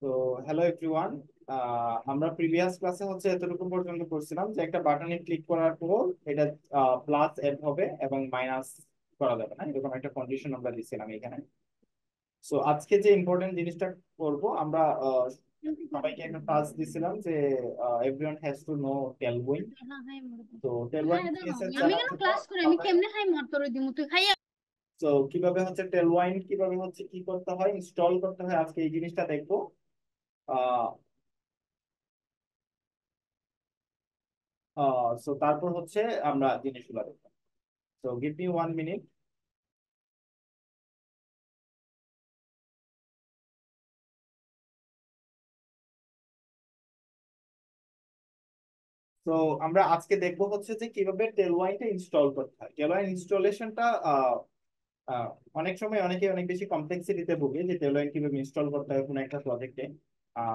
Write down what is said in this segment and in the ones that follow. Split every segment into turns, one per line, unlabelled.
তো hello everyone. আমরা previous ক্লাসে হচ্ছে এতটুকু পর্যন্ত করছিলাম যে একটা বাটনে ক্লিক করার পর এটা প্লাস এড হবে এবং মাইনাস করা যাবে না, এরকম একটা কন্ডিশন আমরা দিচ্ছিলাম এখানে। সো আজকে যে ইম্পর্টেন্ট জিনিসটা করব আমরা, সবাইকে একটা টাস্ক দিছিলাম যে everyone has to know Tailwind. তো টেলউইন
হ্যাঁ দাদা,
সিএসএস
আমি
জানার
কেন
জন্য
ক্লাস করি? আমি
আমরা,
কেমনে হাই মত করে দিমু? তুই খাইয়া
তো কিভাবে হচ্ছে টেলউইন কিভাবে হচ্ছে কি করতে হয়, ইনস্টল করতে হয়, আজকে এই জিনিসটা দেখবো। সো তারপর হচ্ছে আমরা জিনিসগুলো দেখবো। So give me 1 minute. তো আমরা আজকে দেখবো হচ্ছে যে কিভাবে টেলওয়াইনটা ইনস্টল করতে হয়। টেলওয়াইন ইনস্টলেশনটা অনেক সময় অনেকে অনেক বেশি কমপ্লেক্সিটিতে ভুগে যে টেলওয়াইন কিভাবে ইনস্টল করতে হয় কোনো একটা প্রজেক্টে।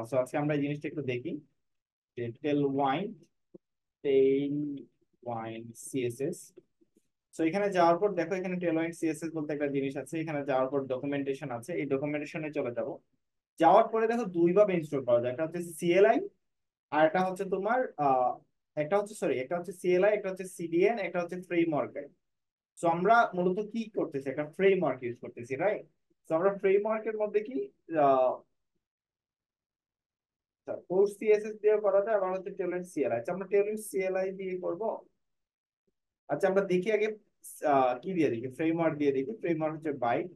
সো আজকে আমরা এই জিনিসটা একটু দেখি যে টেলওয়াইন সিএসএস। সো এখানে যাওয়ার পর দেখো, এখানে টেলওয়াইন সিএসএস বলতে একটা জিনিস আছে, এখানে যাওয়ার পর ডকুমেন্টেশন আছে, এই ডকুমেন্টেশনে চলে যাব। যাওয়ার পরে দেখো দুই ভাবে ইনস্টল করা যায়, একটা হচ্ছে সিএলআই আর একটা হচ্ছে তোমার একটা হচ্ছে সিএলআই, একটা হচ্ছে সিডিএন, একটা হচ্ছে ফ্রেমওয়ার্ক। সো আমরা মূলত কি করতেছি, একটা ফ্রেমওয়ার্ক ইউজ করতেছি, রাইট? তো আমরা ফ্রেমওয়ার্কের মধ্যে কি কোর্স সিএসএস দিয়ে করা যায়, আবার হচ্ছে টেলনেট সিএলআই। আচ্ছা, আমরা টেলনেট সিএলআই দিয়ে করব। আচ্ছা, আমরা দেখি আগে কি দিয়ে দেখি, ফ্রেমওয়ার্ক দিয়ে দেখি। ফ্রেমওয়ার্ক হচ্ছে বাইট।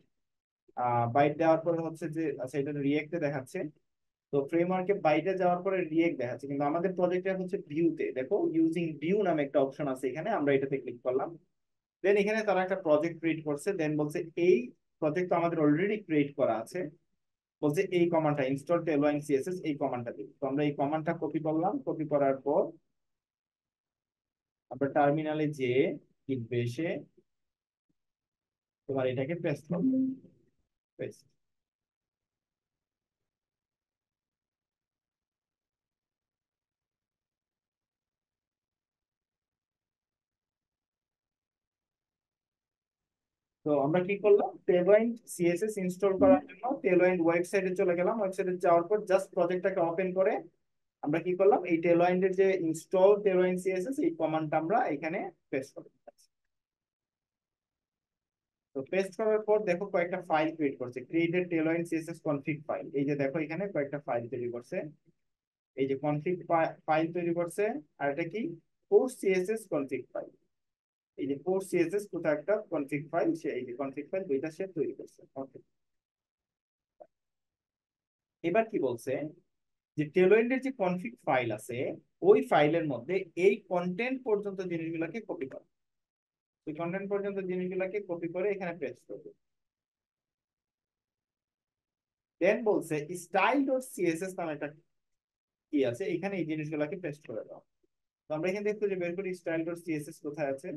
বাইট দেওয়ার পরে হচ্ছে যে, আচ্ছা এটা রিয়েক্টে দেখাচ্ছে। তো ফ্রেমওয়ার্কে বাইরে যাওয়ার পরে রিয়েক্ট দেখাচ্ছে, কিন্তু আমাদের প্রজেক্টে হচ্ছে ভিউতে। দেখো ইউজিং ভিউ নামে একটা অপশন আছে এখানে, আমরা এটাতে ক্লিক করলাম। দেন এখানে তারা একটা প্রজেক্ট ক্রিয়েট করছে, দেন বলছে এই প্রজেক্ট তো আমাদের অলরেডি ক্রিয়েট করা আছে। বলছে এই কমান্ডটা ইনস্টল টেলওয়াইন সিএসএস, এই কমান্ডটা দিই। তো আমরা এই কমান্ডটা কপি করলাম, কপি করার পর আমরা টার্মিনালে যে লিখবে এসে তোমার এটাকে পেস্ট করবো। পেস্ট। তো আমরা কি করলাম, টেলওয়াইন সিএসএস ইনস্টল করার জন্য টেলওয়াইন ওয়েবসাইটে চলে গেলাম। ওয়েবসাইটে যাওয়ার পর জাস্ট প্রজেক্টটাকে ওপেন করে আমরা কি করলাম, এই টেলওয়াইনের যে ইনস্টল টেলওয়াইন সিএসএস এই কমান্ডটা আমরা এখানে পেস্ট করব। তো পেস্ট করার পর দেখো কয়েকটা ফাইল ক্রিয়েট করছে, ক্রিয়েটেড টেলওয়াইন সিএসএস কনফিগ ফাইল। এই যে দেখো এখানে কয়েকটা ফাইল তৈরি করছে, এই যে কনফিগ ফাইল তৈরি করছে। আর এটা কি, কোর্স সিএসএস কনফিগ ফাইল। এই যে কোর্স সিএসএস কোথাও একটা কনফিগ ফাইল, সে এই যে কনফিগ ফাইল দুইটা সে তৈরি করছে। ওকে, এবার কি বলছে যে টেলওয়াইনের যে কনফিগ ফাইল আছে ওই ফাইলের মধ্যে এই কন্টেন্ট পর্যন্ত জিনিসগুলোকে কপি করে, ওই কন্টেন্ট পর্যন্ত জিনিসগুলোকে কপি করে এখানে পেস্ট করবে। দেন বলছে স্টাইল ডট সিএসএস নামে একটা কি আছে, এখানে এই জিনিসগুলোকে পেস্ট করে দাও। তো আমরা এখান থেকে খুঁজে বের করি স্টাইল ডট সিএসএস কোথায় আছে।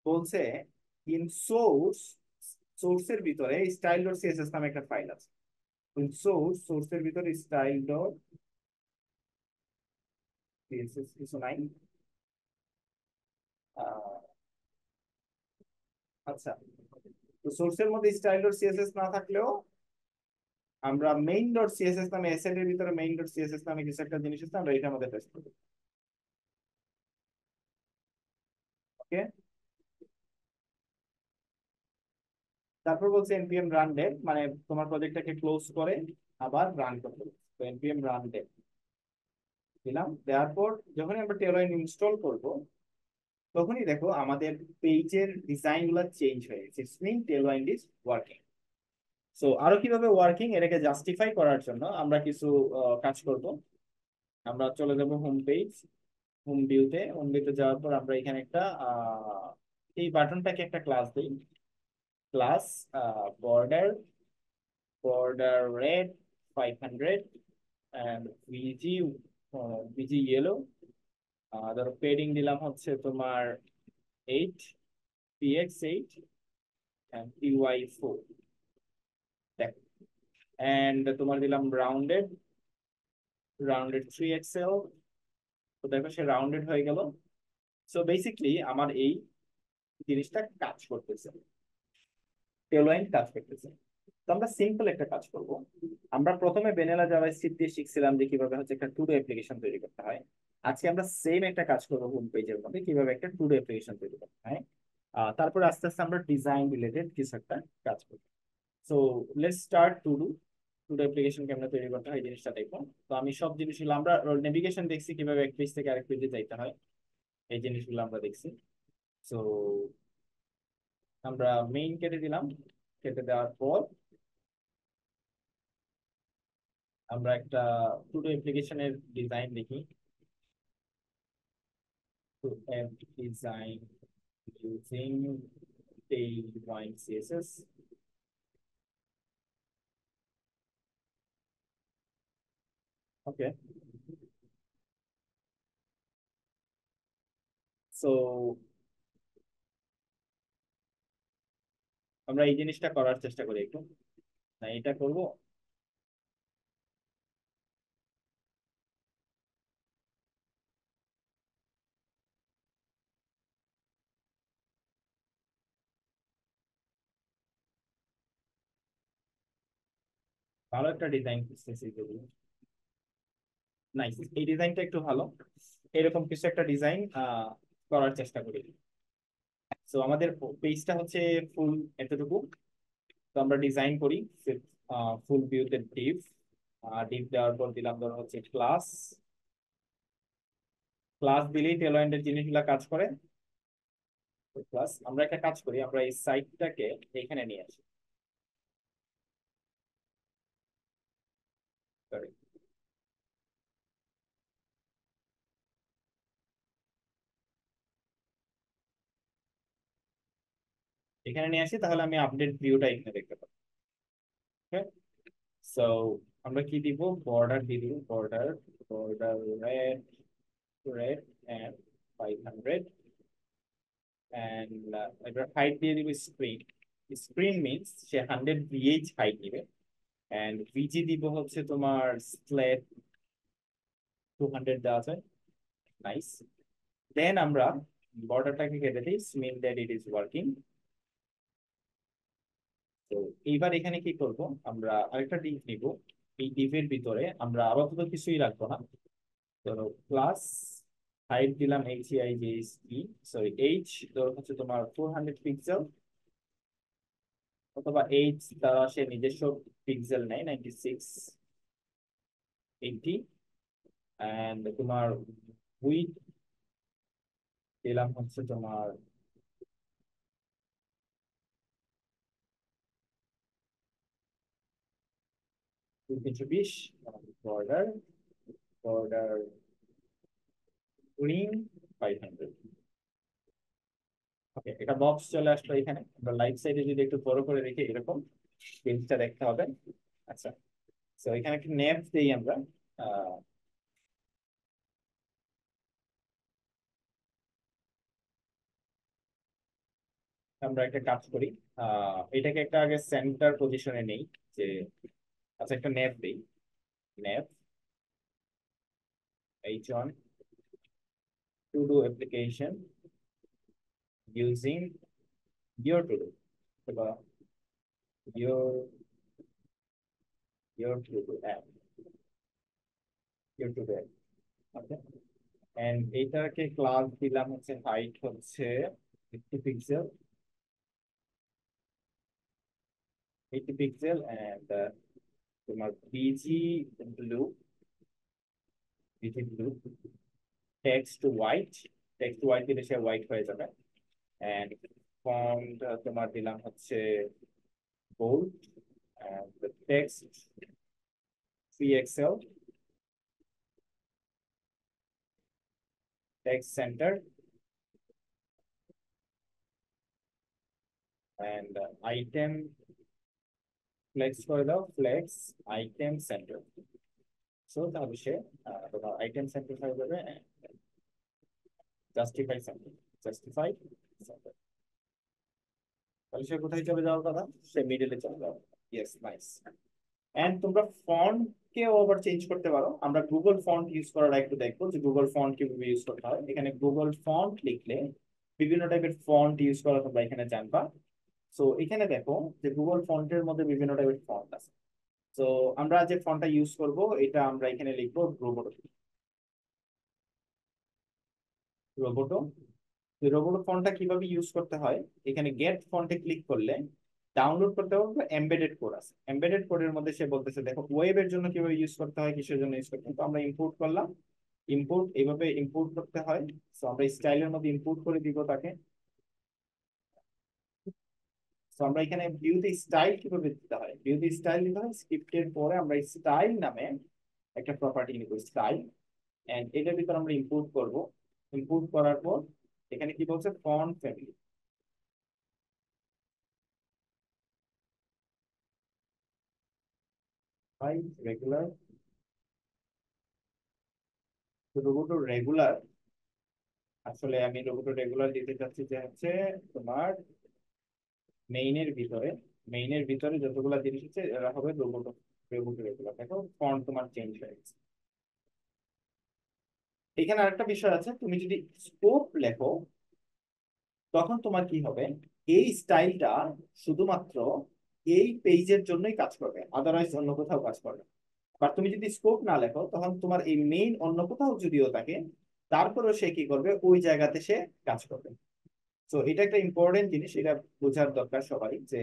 বলছে ইন সোর্স, সোর্সের ভিতরে স্টাইল ডট সিএসএস নামে একটা ফাইল আছে। ইন সোর্সের ভিতরে স্টাইল ডট সিএসএস কিছু নাই। আচ্ছা, তো সোর্সের মধ্যে স্টাইল ডট সিএসএস না থাকলেও আমরা মেইন ডট সিএসএস নামে, এসএল এর ভিতরে মেইন ডট সিএসএস নামে কিছু একটা জিনিস আছে, আমরা এটার মধ্যে পেস্ট করব। ওকে, তারপর বলছে npm রান ডেভ, মানে তোমার প্রজেক্টটাকে ক্লোজ করে আবার রান করতে হবে। তো npm রান ডেভ দিলাম, দেওয়ার পর যখনই আমরা টেলওয়াইন ইনস্টল করব তখনই দেখো আমাদের পেজের ডিজাইন গুলো চেঞ্জ হয়ে গেছে। It's mean Tailwind is working. So আরো কিভাবে ওয়ার্কিং এটাকে জাস্টিফাই করার জন্য আমরা কিছু কাজ করব। আমরা চলে যাব হোম পেজ, হোম ভিউতে যাওয়ার পর আমরা এখানে একটা এই বাটনটাকে একটা ক্লাস দিই। ক্লাস বর্ডার, রেড 500 and ভিজি, ভিজি ইয়েলো। ধরো পেডিং দিলাম হচ্ছে তোমার 8, px 8 and py 4। দেখো, এন্ড তোমার দিলাম রাউন্ডেড, 3xl। তো দেখো সে রাউন্ডেড হয়ে গেল। সো বেসিকলি আমার এই জিনিসটা কাজ করতেছে, টেলওয়াইন কাজ করতেছে। তো আমরা সিম্পল একটা কাজ করব। আমরা প্রথমে ভ্যানিলা জাভাস্ক্রিপ্ট দিয়ে শিখছিলাম যে কিভাবে হচ্ছে একটা টু ডু অ্যাপ্লিকেশন তৈরি করতে হয়। আজকে আমরা সেম একটা কাজ করবো হোম পেজের মধ্যে, কিভাবে একটা টু ডু অ্যাপ্লিকেশন তৈরি করতে হয়। তারপরে আস্তে আস্তে আমরা ডিজাইন রিলেটেড কিছু একটা কাজ করবো। So let's start two do. To do application কেমন তৈরি করতে হয় এই জিনিসটা দেখবো। তো আমি সব জিনিসগুলো আমরা নেভিগেশন দেখছি, কিভাবে এক পেজ থেকে আরেক পেজে যাইতে হয়, এই জিনিসগুলো আমরা দেখছি। সো আমরা মেইন কেটে দিলাম। কেটে দেওয়ার পর আমরা একটা টু ডু অ্যাপ্লিকেশনের ডিজাইন দেখি। To app design using Tailwind CSS. Okay. So আমরা এই জিনিসটা করার চেষ্টা করি একটু, না এটা করব। ভালো একটা ডিজাইন খুঁজতেছি যদি। নাইস, এই ডিজাইনটা একটু ভালো। এরকম কিছু একটা ডিজাইন করার চেষ্টা করি। সো আমাদের পেজটা হচ্ছে ফুল এতটুকু। তো আমরা ডিজাইন করি ফুল ভিউতে ডিভ। ডিভ দেওয়ার পর দিলাম ধরো হচ্ছে ক্লাস। ক্লাস দিলেই টেলওয়েন্ডের জিনিসগুলো কাজ করে। ক্লাস আমরা একটা কাজ করি, আমরা এই সাইটটাকে এখানে নিয়ে আসি। Sorry, এখানে নিয়ে আসি, তাহলে আমি আপডেট ভিউটা এখানে দেখতে পাবো। সো আমরা কি দিব, বর্ডার দিয়ে দিব। Border, border red, red and 500। And এবার হাইট দিয়ে দিব স্ক্রিন। স্ক্রিন মিন্স সে 100 VH হাইট নিবে। এন্ড ভিজি দিব হচ্ছে তোমার স্লেট 200 দেওয়া আছে। নাইস। দেন আমরা বর্ডারটাকে কেটে দিই, mean that it is working. তো এইবার এখানে কি করব, আমরা আরেকটা ডিভ নিব। এই ডিভের ভিতরে আমরা আপাতত কিছুই রাখবো না। ধরো প্লাস হাইট দিলাম HEIGHT, সরি এইচ ধরো হচ্ছে তোমার 400 পিক্সেল, অথবা এইচ দ্বারা সে নিজস্ব পিক্সেল নেয় 9680। এন্ড তোমার উইথ দিলাম হচ্ছে তোমার 320। Border, border green 500। ওকে, এটা বক্স চলে আসলো এখানে। আমরা লাইট সাইডে যদি একটু বড় করে রেখে এরকম পেজটা দেখতে হবে। আচ্ছা, তো এখানে একটা নেম দেই আমরা। আহ, আমরা একটা কাজ করি, এটাকে একটা আগে সেন্টার পজিশনে নেই যে। আচ্ছা, একটা নেম দেই। Name H1 to do application using your to do, অথবা your your to do app, your to do app। Okay, and এইটাকে ক্লাস দিলাম হচ্ছে হাইট হচ্ছে 50 পিক্সেল, 80 পিক্সেল। এন্ড তোমার blue, blue text white. Text white দিলে সে white হয়ে যাবে। এন্ড ফন্ট তোমার দিলাম হচ্ছে bold. And text 3XL, text centre. And item flex করে দাও, ফ্লেক্স আইটেম সেন্টার। সো তাহলে সে তোমার আইটেম সেন্টার হয়ে যাবে। Justify centre, justify centre. তাহলে সে কোথায় চলে যাওয়ার কথা, সে মিডলে চলে যাবে। Yes, nice. এন্ড তোমরা ফন্ট কেও আবার চেঞ্জ করতে পারো। আমরা গুগল ফন্ট ইউজ করার একটু দেখবো যে গুগল ফন্ট কিভাবে ইউজ করতে হয়। এখানে গুগল ফন্ট লিখলে বিভিন্ন টাইপের ফন্ট ইউজ করা তোমরা এখানে জানবা। সো এখানে দেখো যে গুগল ফন্টের মধ্যে বিভিন্ন টাইপের ফন্ট আছে। তো আমরা যে ফন্টটা ইউজ করব এটা আমরা এখানে লিখবো রোবোটো। রোবোটো। রোবোটো ফন্টটা কিভাবে ইউজ করতে হয়, এখানে গেট ফন্টে ক্লিক করলে ডাউনলোড করতে পারবো এমবেডেড কোড আছে। এমবেডেড কোডের মধ্যে সে বলতেছে দেখো ওয়েবের জন্য কিভাবে ইউজ করতে হয়, কিসের জন্য ইউজ করতে হয়। তো আমরা ইম্পোর্ট করলাম, ইম্পোর্ট এইভাবে ইম্পোর্ট করতে হয়। তো আমরা স্টাইলের মধ্যে ইম্পোর্ট করে দিব তাকে। তো আমরা এখানে ভিউতে স্টাইল কিভাবে দিতে হয়, ভিউতে স্টাইল দিতে হয় স্ক্রিপ্টের পরে আমরা স্টাইল নামে একটা প্রপার্টি নিব স্টাইল, এন্ড এটার ভিতর আমরা ইম্পোর্ট করব। ইম্পোর্ট করার পর এখানে কি বলছে font family, by regular. Roboto regular, আসলে আমি রোবোটো রেগুলার দিতে চাচ্ছি যে হচ্ছে তোমার মেইনের ভিতরে, মেইনের ভিতরে যতগুলো জিনিস আছে এরা হবে রোবোটো। রোবোটো রেগুলার দেখো ফন্ট তোমার চেঞ্জ হয়ে গেছে। এখানে আরেকটা বিষয় আছে, তুমি যদি স্কোপ লেখো তখন তোমার কি হবে, এই স্টাইলটা শুধুমাত্র এই পেজের জন্যই কাজ করবে, আদারওয়াইজ অন্য কোথাও কাজ করবে না। বা তুমি যদি স্কোপ না লেখো তখন তোমার এই মেইন অন্য কোথাও যদিও থাকে, তারপরেও সে কি করবে ওই জায়গাতে সে কাজ করবে। তো এটা একটা ইম্পর্টেন্ট জিনিস, এটা বোঝার দরকার সবাই যে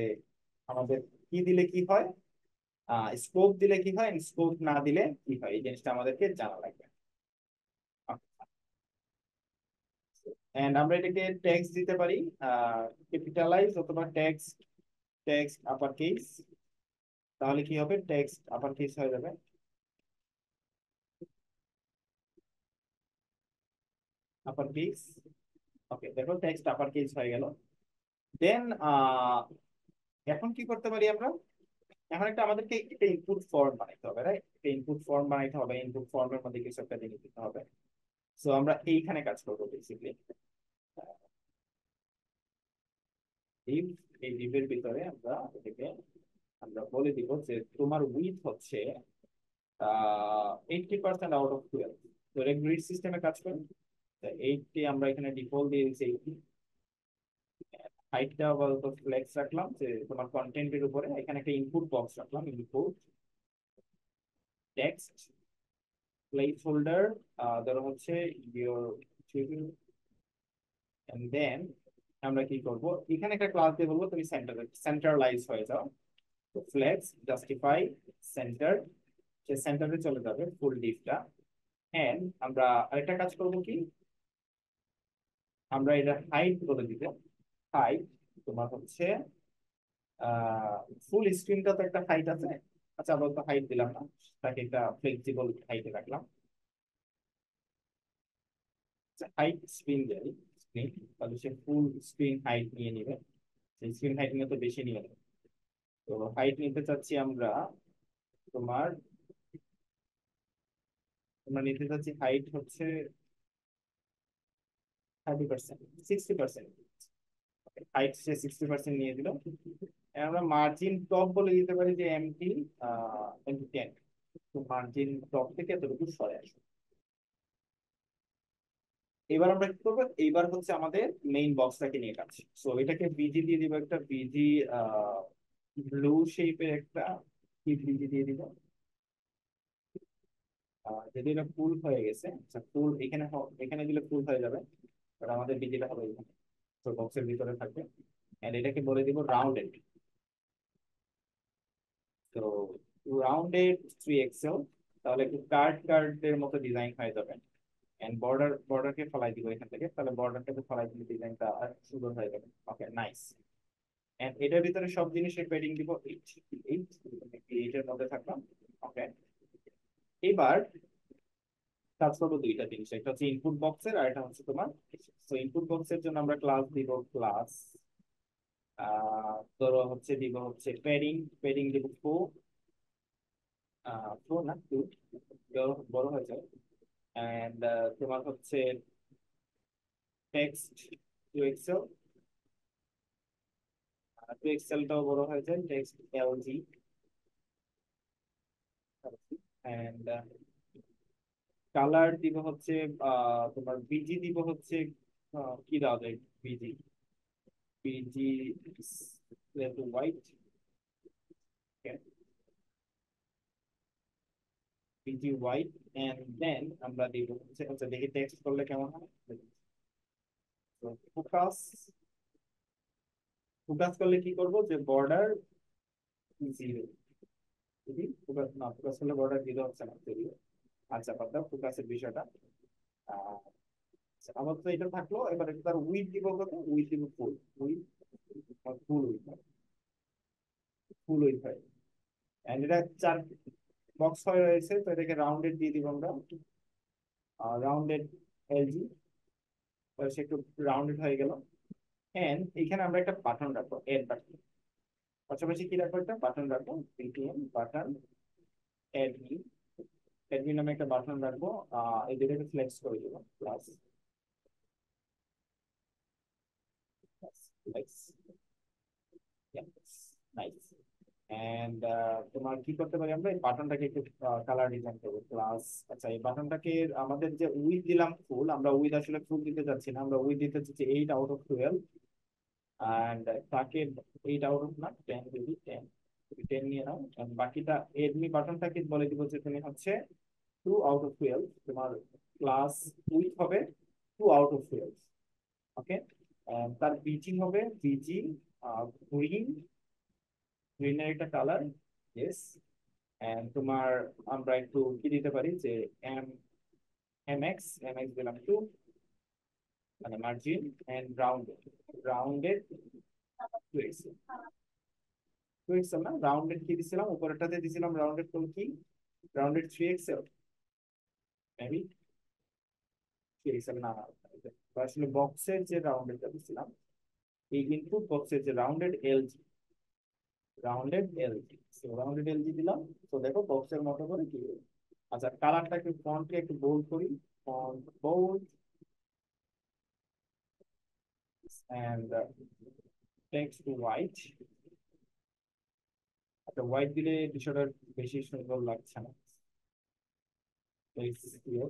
আমাদের কি দিলে কি হয়, স্কোপ দিলে কি হয়, স্কোপ না দিলে কি হয়, এই জিনিসটা আমাদেরকে জানা লাগবে। এন্ড আমরা এটাকে টেক্সট দিতে পারি ক্যাপিটালাইজ অথবা টেক্সট, টেক্সট আপার কেস। তাহলে কি হবে, টেক্সট আপার কেস হয়ে যাবে। আপার কেস, ওকে দেখো টেক্সট আপার কেস হয়ে গেল। দেন এখন কি করতে পারি আমরা, এখন একটা আমাদেরকে একটা ইনপুট ফর্ম বানাইতে হবে, রাইট? একটা ইনপুট ফর্ম বানাইতে হবে, ইনপুট ফর্মের মধ্যে কিছু একটা জিনিস দিতে হবে। সো আমরা এইখানে কাজ করবো বেসিকলি। এই এই ডিভের ভিতরে আমরা এটাকে আমরা বলে দিব যে তোমার উইথ হচ্ছে 80% আউট অফ 12। তো গ্রিড সিস্টেমে কাজ করে 80 আমরা এখানে ডিফল্ট দিয়ে দিচ্ছি 80। হাইটটা আপাতত ফ্লেক্স রাখলাম যে তোমার কন্টেন্টের উপরে, এখানে একটা ইনপুট বক্স রাখলাম, ইনপুট টেক্সট প্লেস হোল্ডার ধরো হচ্ছে ইউর, এন্ড দেন আমরা কি করব, এখানে একটা ক্লাস দিয়ে বলবো তুমি সেন্টারলাইজ হয়ে যাও। তো ফ্লেক্স জাস্টিফাই সেন্টার, সে সেন্টারে চলে যাবে ফুল ডিপটা। এন্ড আমরা আরেকটা কাজ করব কি, আমরা এটা হাইট করে দিব। হাইট তোমার হচ্ছে ফুল স্ক্রিনটা তো একটা হাইট আছে, আচ্ছা আমরা তো হাইট দিলাম না, তাকে একটা ফ্লেক্সিবল হাইটে রাখলাম। হাইট স্ক্রিন যাই স্ক্রিন, তাহলে সে ফুল স্ক্রিন হাইট নিয়ে নিবে। সেই স্ক্রিন হাইট নিয়ে তো বেশি নিয়ে নেবে। তো হাইট নিতে চাচ্ছি আমরা তোমার, আমরা নিতে চাচ্ছি হাইট হচ্ছে 30%, 60%। হাইট সে 60% নিয়ে দিল। আমরা মার্জিন টপ বলে দিতে পারি যে এমটি এমটি 10। তো মার্জিন টপ থেকে এতটুকু সরে আসবে। এবার আমরা কি করবো, এইবার হচ্ছে আমাদের মেইন বক্সটাকে নিয়ে কাজ। সো এটাকে বিজি দিয়ে দিব, একটা বিজি ব্লু শেপের একটা কি বিজি দিয়ে দিব। যদি এটা ফুল হয়ে গেছে, আচ্ছা ফুল এখানে এখানে দিলে ফুল হয়ে যাবে, বাট আমাদের বিজিটা হবে এখানে। তো বক্সের ভিতরে থাকবে। এন্ড এটাকে বলে দিব রাউন্ডেড। তো রাউন্ডেড 3 এক্সেল, তাহলে একটু কার্ড কার্ডের মতো ডিজাইন হয়ে যাবে। এন্ড বর্ডারকে ফলাই দিব এখান থেকে, তাহলে বর্ডারটাকে ফলাই দিলে ডিজাইনটা আর সুন্দর হয়ে যাবে। Okay nice. এন্ড এটার ভিতরে সব জিনিসের পেডিং দিব 8, 8, 8 এর মধ্যে থাকলাম। ওকে, এবার কাজ করবো দুইটা জিনিস, একটা হচ্ছে ইনপুট বক্সের আর এটা হচ্ছে তোমার। তো ইনপুট বক্সের জন্য আমরা ক্লাস দিব, ক্লাস ধরো হচ্ছে দিব হচ্ছে প্যাডিং, প্যাডিং দিব 4, 4 না 2, বড় হয়ে যায়। এন্ড তোমার হচ্ছে টেক্সট 2 এক্সেল, 2 এক্সেলটাও বড় হয়ে যায়, টেক্সট এলজি। এন্ড কালার দিব হচ্ছে তোমার বিজি দিব হচ্ছে কি দেওয়া যায়, BG, BG white. PG white and then আমরা দিব হচ্ছে আচ্ছা দেখি টেক্সট করলে কেমন হয়। ফোকাস ফোকাস করলে কি করব যে বর্ডার জিরো, যদি ফোকাস না ফোকাস করলে বর্ডার জিরো হচ্ছে না যদিও। আচ্ছা কথা ফোকাসের বিষয়টা আহ, আচ্ছা, আমার তো এটা থাকলো। এবার একটু তার উইথ দিব কত, width div full width, full width, full width হয়। এন্ড এটা চার বক্স হয়ে রয়েছে, তো এটাকে রাউন্ডেড দিয়ে দিব আমরা, রাউন্ডেড এলজি, সে একটু রাউন্ডেড হয়ে গেল। এন্ড এখানে আমরা একটা বাটন রাখবো, এড বাটন, পাশাপাশি কি রাখবো, একটা বাটন রাখবো, বিটিএম বাটন অ্যাডমি, অ্যাডমি নামে একটা বাটন রাখবো। এই দুটোকে ফ্লেক্স করে দেবো, প্লাস ফ্লেক্স, নাইস। এন্ড তোমার কি করতে পারি আমরা, এই বাটনটাকে একটু কালার ডিজাইন করবো, প্লাস আচ্ছা এই বাটনটাকে আমাদের যে উইথ দিলাম ফুল, আমরা উইথ আসলে ফুল দিতে যাচ্ছি না, আমরা উইথ দিতে চাচ্ছি 8/12। এন্ড তাকে 8/, না 10 দিবি, 10 নিয়ে নাও। And বাকিটা এডমি বাটনটাকে বলে দিব যে তুমি হচ্ছে 2/12, তোমার ক্লাস উইথ হবে 2/12। ওকে, তার বিজি হবে বিজি গ্রিন, গ্রিনের একটা কালার, ইয়েস। এন্ড তোমার আমরা একটু কি দিতে পারি যে এম এম এক্স দিলাম 2, মানে margin. And rounded, rounded 2 XL, 2 XL না, রাউন্ডেড কি দিছিলাম উপরেরটাতে দিছিলাম, রাউন্ডেড কোন কি, রাউন্ডেড 3 এক্সেল মেবি, 3 এক্সেল না না, তো আসলে বক্সের যে রাউন্ডেডটা দিছিলাম, এই ইনপুট বক্সের যে রাউন্ডেড এলজি, রাউন্ডেড এলজি দিলাম। তো দেখো বক্সের মতো করে কি হলো। আচ্ছা কালারটা একটু ফন্টকে একটু বোল্ড করি, font bold and text white. আচ্ছা হোয়াইট দিলে বিষয়টা বেশি সুন্দর লাগছে না, প্লিজ ক্লিয়ার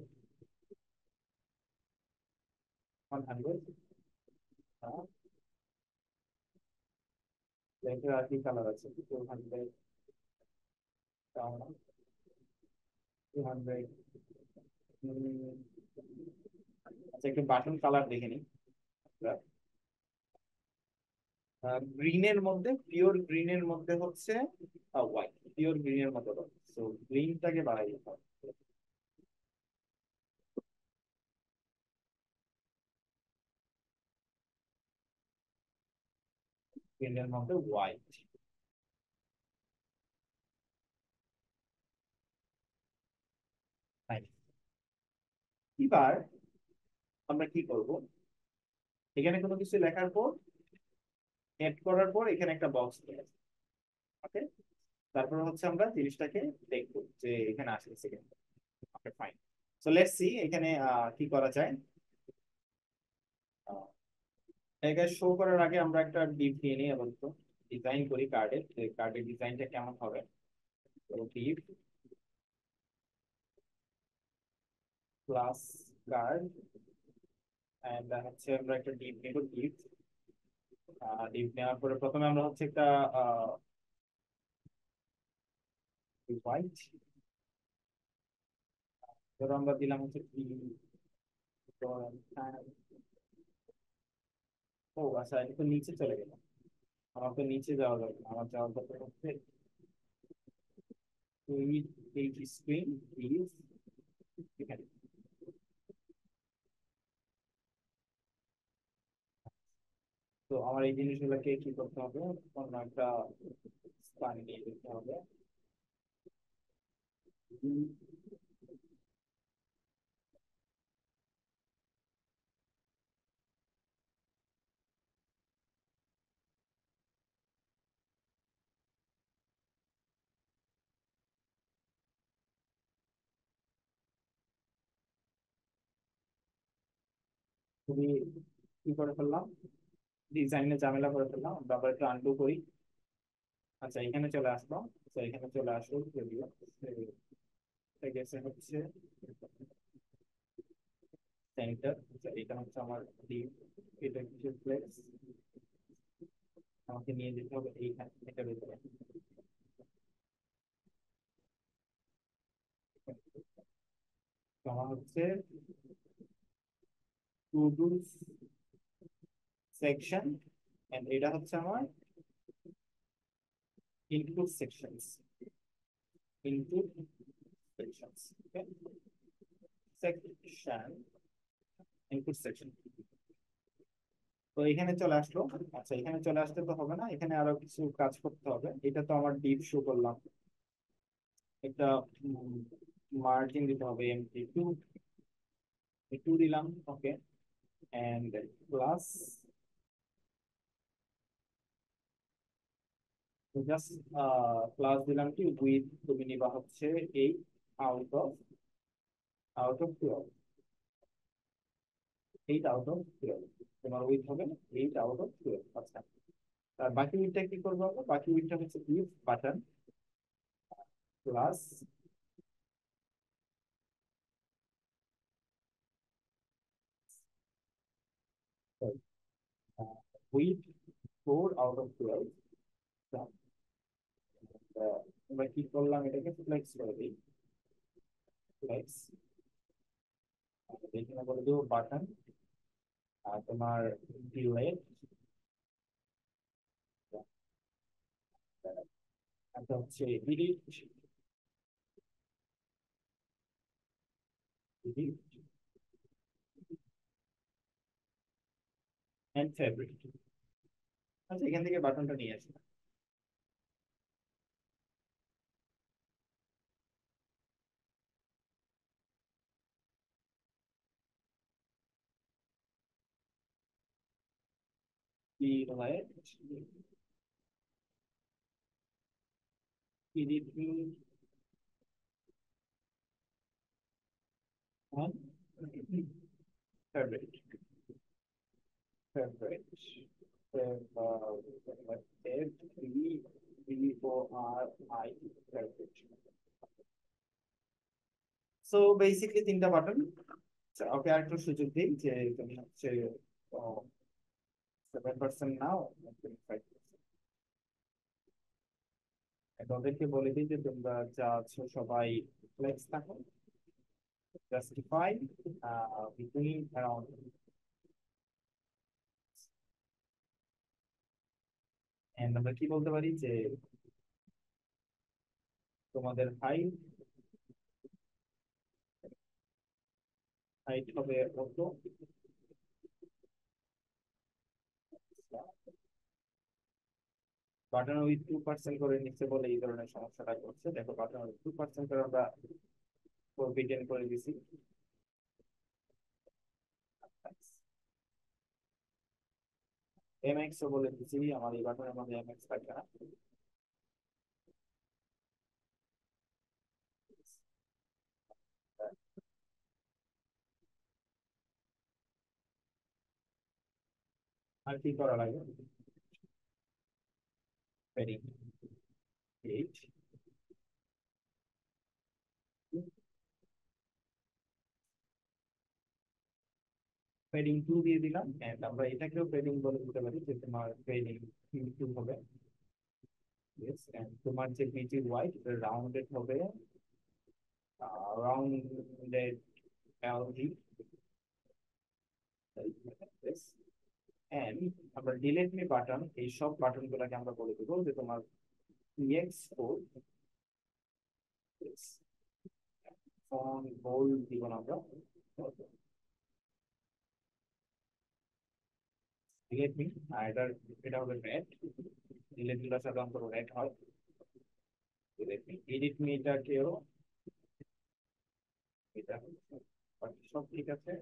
100। এটার আর কি কালার আছে, 200, 200। আচ্ছা একটু বাটন কালার দেখে নিই। গ্রিনের মধ্যে, পিওর গ্রিনের মধ্যে হচ্ছে হোয়াইট, পিওর গ্রিনের মধ্যে, তো গ্রিনটাকে বাড়াই দিতে হবে, গ্রিনের মধ্যে হোয়াইট। এবার আমরা কি করব, এখানে কোনো কিছু লেখার পর, এড করার পর এখানে একটা বক্স নিয়ে আসবো। ওকে, তারপর হচ্ছে আমরা জিনিসটাকে দেখবো যে এখানে আসছে কিনা। ওকে ফাইন, সো লেটস সি এখানে কি করা যায়। জায়গায় শো করার আগে আমরা একটা ডিপ নিয়ে নিই এবং ডিজাইন করি কার্ডের, যে কার্ডের ডিজাইনটা কেমন হবে। তো ডিপ প্লাস কার্ড, এন্ড হচ্ছে আমরা একটা ডিপ নেব, ডিপ। ডিপ নেওয়ার পরে প্রথমে আমরা হচ্ছে একটা হোয়াইট, ধরো আমরা দিলাম হচ্ছে কি, ও আচ্ছা এটা তো নিচে চলে গেল, আমার তো নিচে যাওয়া যাবে না, আমার যাওয়ার কথা হচ্ছে এই স্ক্রিন ইজ এখানে। তো আমার এই জিনিসগুলোকে কি করতে হবে, অন্য একটা স্থানে নিয়ে যেতে হবে। খুবই কি করে ফেললাম, ডিজাইনে ঝামেলা করে ফেললাম, আমরা আবার একটু আনডু করি। আচ্ছা এখানে চলে আসলো, আচ্ছা এখানে চলে আসলো যদিও এটা গেছে হচ্ছে সেন্টার। আচ্ছা এটা হচ্ছে আমার ডিপ, এটা হচ্ছে ফ্লেক্স, আমাকে নিয়ে যেতে হবে এইখানে, এটা ভিতরে। আমার হচ্ছে টু ডু সেকশন, এন্ড এটা হচ্ছে আমার ইনক্লুড সেকশনস, ইনক্লুড সেকশনস, ওকে, সেকশন, ইনক্লুড সেকশন। তো এখানে চলে আসলো। আচ্ছা, এখানে চলে আসতে তো হবে না, এখানে আরো কিছু কাজ করতে হবে। এটা তো আমার ডিপ শো করলাম, একটা মার্জিন দিতে হবে, এমটি টু, টু দিলাম, ওকে, এন্ড প্লাস, জাস্ট প্লাস দিলাম কি উইথ, তুমি নিবা হচ্ছে 8 আউট অফ 12, 8 আউট অফ 12 তোমার উইথ হবে 8 আউট অফ 12। আচ্ছা, আর বাকি উইথটা কি করবো আমরা? বাকি উইথটা হচ্ছে if button plus with 4 out of 12। আমরা কি করলাম, এটাকে ফ্লেক্স করে দিই, ফ্লেক্স, এখানে বলে দেবো বাটন, আর তোমার ডিলেট, একটা হচ্ছে এডিট, এডিট এন্ড ফেভারিট। আচ্ছা, এখান থেকে বাটনটা নিয়ে আসি, delete, edit and favourite, favourite, favourite. So basically তিনটা বাটন। ওকে, আরেকটু সুযোগ দিই যে তুমি হচ্ছে 7% নাও, 25%। ওদেরকে বলে দিই যে তোমরা যা আছো সবাই ফ্লেক্স থাকো, জাস্টিফাই বিটুইন অ্যারাউন্ড, এন্ড আমরা কি বলতে পারি যে তোমাদের হাইট, হাইট হবে কত, বাটন উইথ 2% করে নিচ্ছে বলে এই ধরনের সমস্যাটা করছে। দেখো, বাটন উইথ 2% করে আমরা ফরবিডেন করে দিছি। এমএক্স ও বলে দিছি, আমার এই বাটনের মধ্যে এমএক্স থাকবে না। আর কি করা লাগে? পেডিং 8, পেডিং 2 দিয়ে দিলাম, এন্ড আমরা এটাকেও পেডিং বলে দিতে পারি যে তোমার পেডিং 2 হবে। ইয়েস, এন্ড তোমার যে পিজি ওয়াইড রাউন্ডেড হবে, রাউন্ডেড এলজি। এন্ড আমরা ডিলেট মি বাটন, এই সব বাটন গুলাকে আমরা বলে দেবো যে তোমার এক্স কোড, ফন্ট বোল্ড দিব না আমরা, ডিলেট মি, আর এটা হবে রেড, ডিলেট গুলো সাধারণত রেড হয়। ডিলেট মি, এডিট মি, এটাকেও এটা, বাকি সব ঠিক আছে।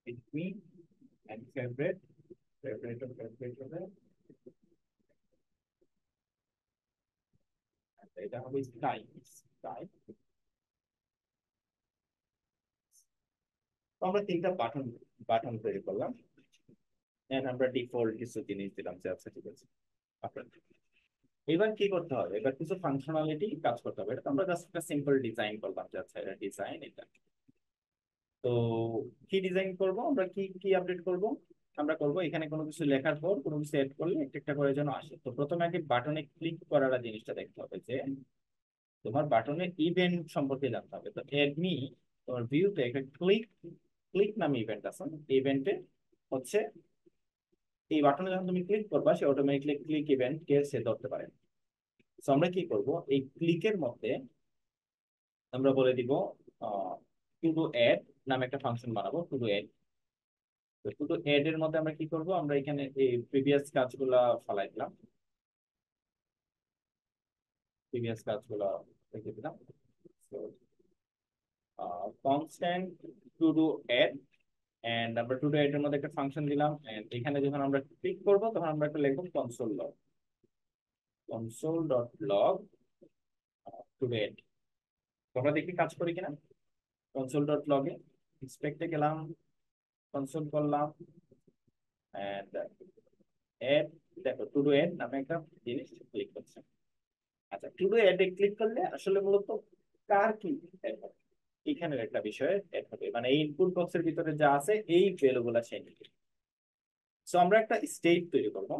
Edit me and favourite, favourite হবে, এটা হবে স্টাইল, স্টাইল। তো আমরা তিনটা বাটন বাটন তৈরি করলাম, এন্ড আমরা ডিফল্ট কিছু জিনিস দিলাম যে আচ্ছা ঠিক আছে আপনার। এবার কি করতে হবে? এবার কিছু ফাংশনালিটি কাজ করতে হবে। এটা তো আমরা জাস্ট একটা সিম্পল ডিজাইন করলাম যে আচ্ছা এটা ডিজাইন, এটা। তো কি ডিজাইন করব আমরা, কি কি আপডেট করব? আমরা করব এখানে কোনো কিছু লেখার পর কোনো কিছু এড করলে একটা একটা করে যেন আসে। তো প্রথমে আগে বাটনে ক্লিক করার জিনিসটা দেখতে হবে যে তোমার বাটনের ইভেন্ট সম্পর্কে জানতে হবে। তো এডমি তোমার ভিউতে একটা ক্লিক ক্লিক নামে ইভেন্ট আছে। ইভেন্টে হচ্ছে এই বাটনে যখন তুমি ক্লিক করবা সে অটোমেটিকলি ক্লিক ইভেন্ট কে সে ধরতে পারে। তো আমরা কি করব, এই ক্লিকের মধ্যে আমরা বলে দিব টু ডু এড নামে একটা ফাংশন বানাবো, টু ডু এড। তো টু ডু এড এর মধ্যে আমরা কি করব, আমরা এখানে এই প্রিভিয়াস কাজগুলা ফালাই দিলাম, প্রিভিয়াস কাজগুলা রেখে দিলাম। Constant to do add, and আমরা টু ডু এড এর মধ্যে একটা ফাংশন দিলাম, এন্ড এখানে যখন আমরা ক্লিক করব তখন আমরা একটা লিখব console log, console dot log to do add. তোমরা দেখি কাজ করি কিনা। কনসোল ডট লগে ইন্সপেক্টে গেলাম, কনসোল করলাম, এন্ড এড, দেখো টু ডু এড নামে একটা জিনিস ক্লিক করছে। আচ্ছা, টু ডু এড এ ক্লিক করলে আসলে মূলত কার কি add হবে? এখানের একটা বিষয় add হবে, মানে এই ইনপুট বক্সের ভিতরে যা আছে এই ভ্যালু গুলা সে নিবে। সো আমরা একটা স্টেট তৈরি করব।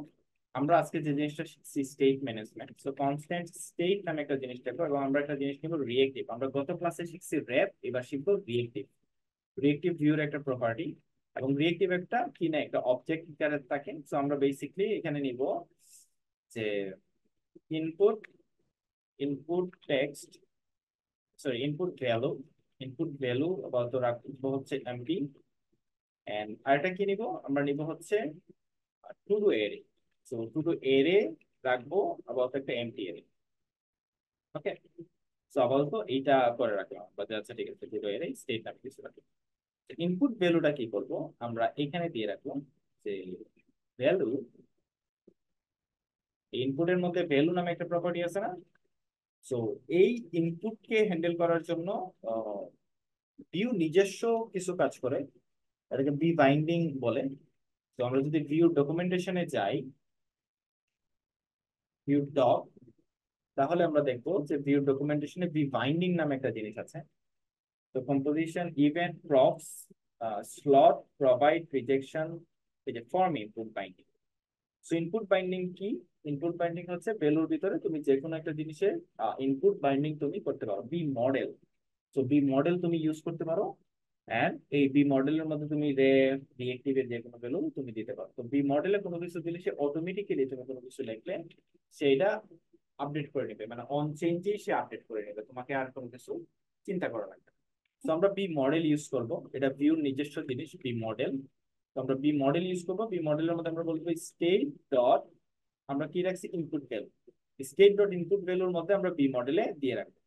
আমরা আজকে যে জিনিসটা শিখছি state management, so constant state নামে একটা জিনিস দেখবো, এবং আমরা একটা জিনিস নিব রিয়েক্টিভ। আমরা গত ক্লাসে শিখছি র‍্যাপ, এবার শিখবো রিয়েক্টিভ। রিয়েক্টিভ ভিউর একটা প্রপার্টি, এবং রিয়েক্টিভ একটা কি না একটা অবজেক্ট আকারে থাকে। সো আমরা বেসিক্যালি এখানে নিব যে input, input text, sorry input value, input value আপাতত রাখবো হচ্ছে এমপি, এন্ড আরেকটা কি নিব, আমরা নিব হচ্ছে টু ডু এরে। সো টু ডু এরে রাখবো আপাতত একটা এমটি এরে। ওকে, সো আপাতত এইটা করে রাখলাম বা আচ্ছা ঠিক আছে, টু ডু এরে স্টেট নামে কিছু রাখলাম। ইনপুট ভ্যালুটা কি করব, আমরা এখানে দিয়ে রাখলাম যে ভ্যালু, ইনপুটের মধ্যে ভ্যালু নামে একটা প্রপার্টি আছে না। সো এই ইনপুটকে হ্যান্ডেল করার জন্য ভিউ নিজস্ব কিছু কাজ করে, এটাকে বি বাইন্ডিং বলে। তো আমরা যদি ভিউ ডকুমেন্টেশনে যাই, ভিউ ডক, তাহলে আমরা দেখবো যে ভিউ ডকুমেন্টেশনে বি বাইন্ডিং নামে একটা জিনিস আছে। তো composition event props slot provide rejection, এই যে form input binding. So input binding কি, ইনপুট বাইন্ডিং হচ্ছে ভ্যালুর ভিতরে তুমি যে কোনো একটা জিনিসের ইনপুট বাইন্ডিং তুমি করতে পারো, V model. So V model তুমি ইউজ করতে পারো, এন্ড এই বি মডেলের মধ্যে তুমি রিয়েক্টিভের যে কোনো ভ্যালু তুমি দিতে পারো। তো বি মডেলে কোনো কিছু দিলে সে অটোমেটিক্যালি তুমি কোনো কিছু লিখলে সেটা আপডেট করে নেবে, মানে অন চেঞ্জেই সে আপডেট করে নেবে, তোমাকে আর কোনো কিছু চিন্তা করা লাগবে না। তো আমরা বি মডেল ইউজ করব, এটা ভিউর নিজস্ব জিনিস বি মডেল। তো আমরা বি মডেল ইউজ করবো, বি মডেলের মধ্যে আমরা বলবো স্টেট ডট, আমরা কি রাখছি input value, state dot input ভ্যালুর মধ্যে আমরা বি মডেলে দিয়ে রাখবো।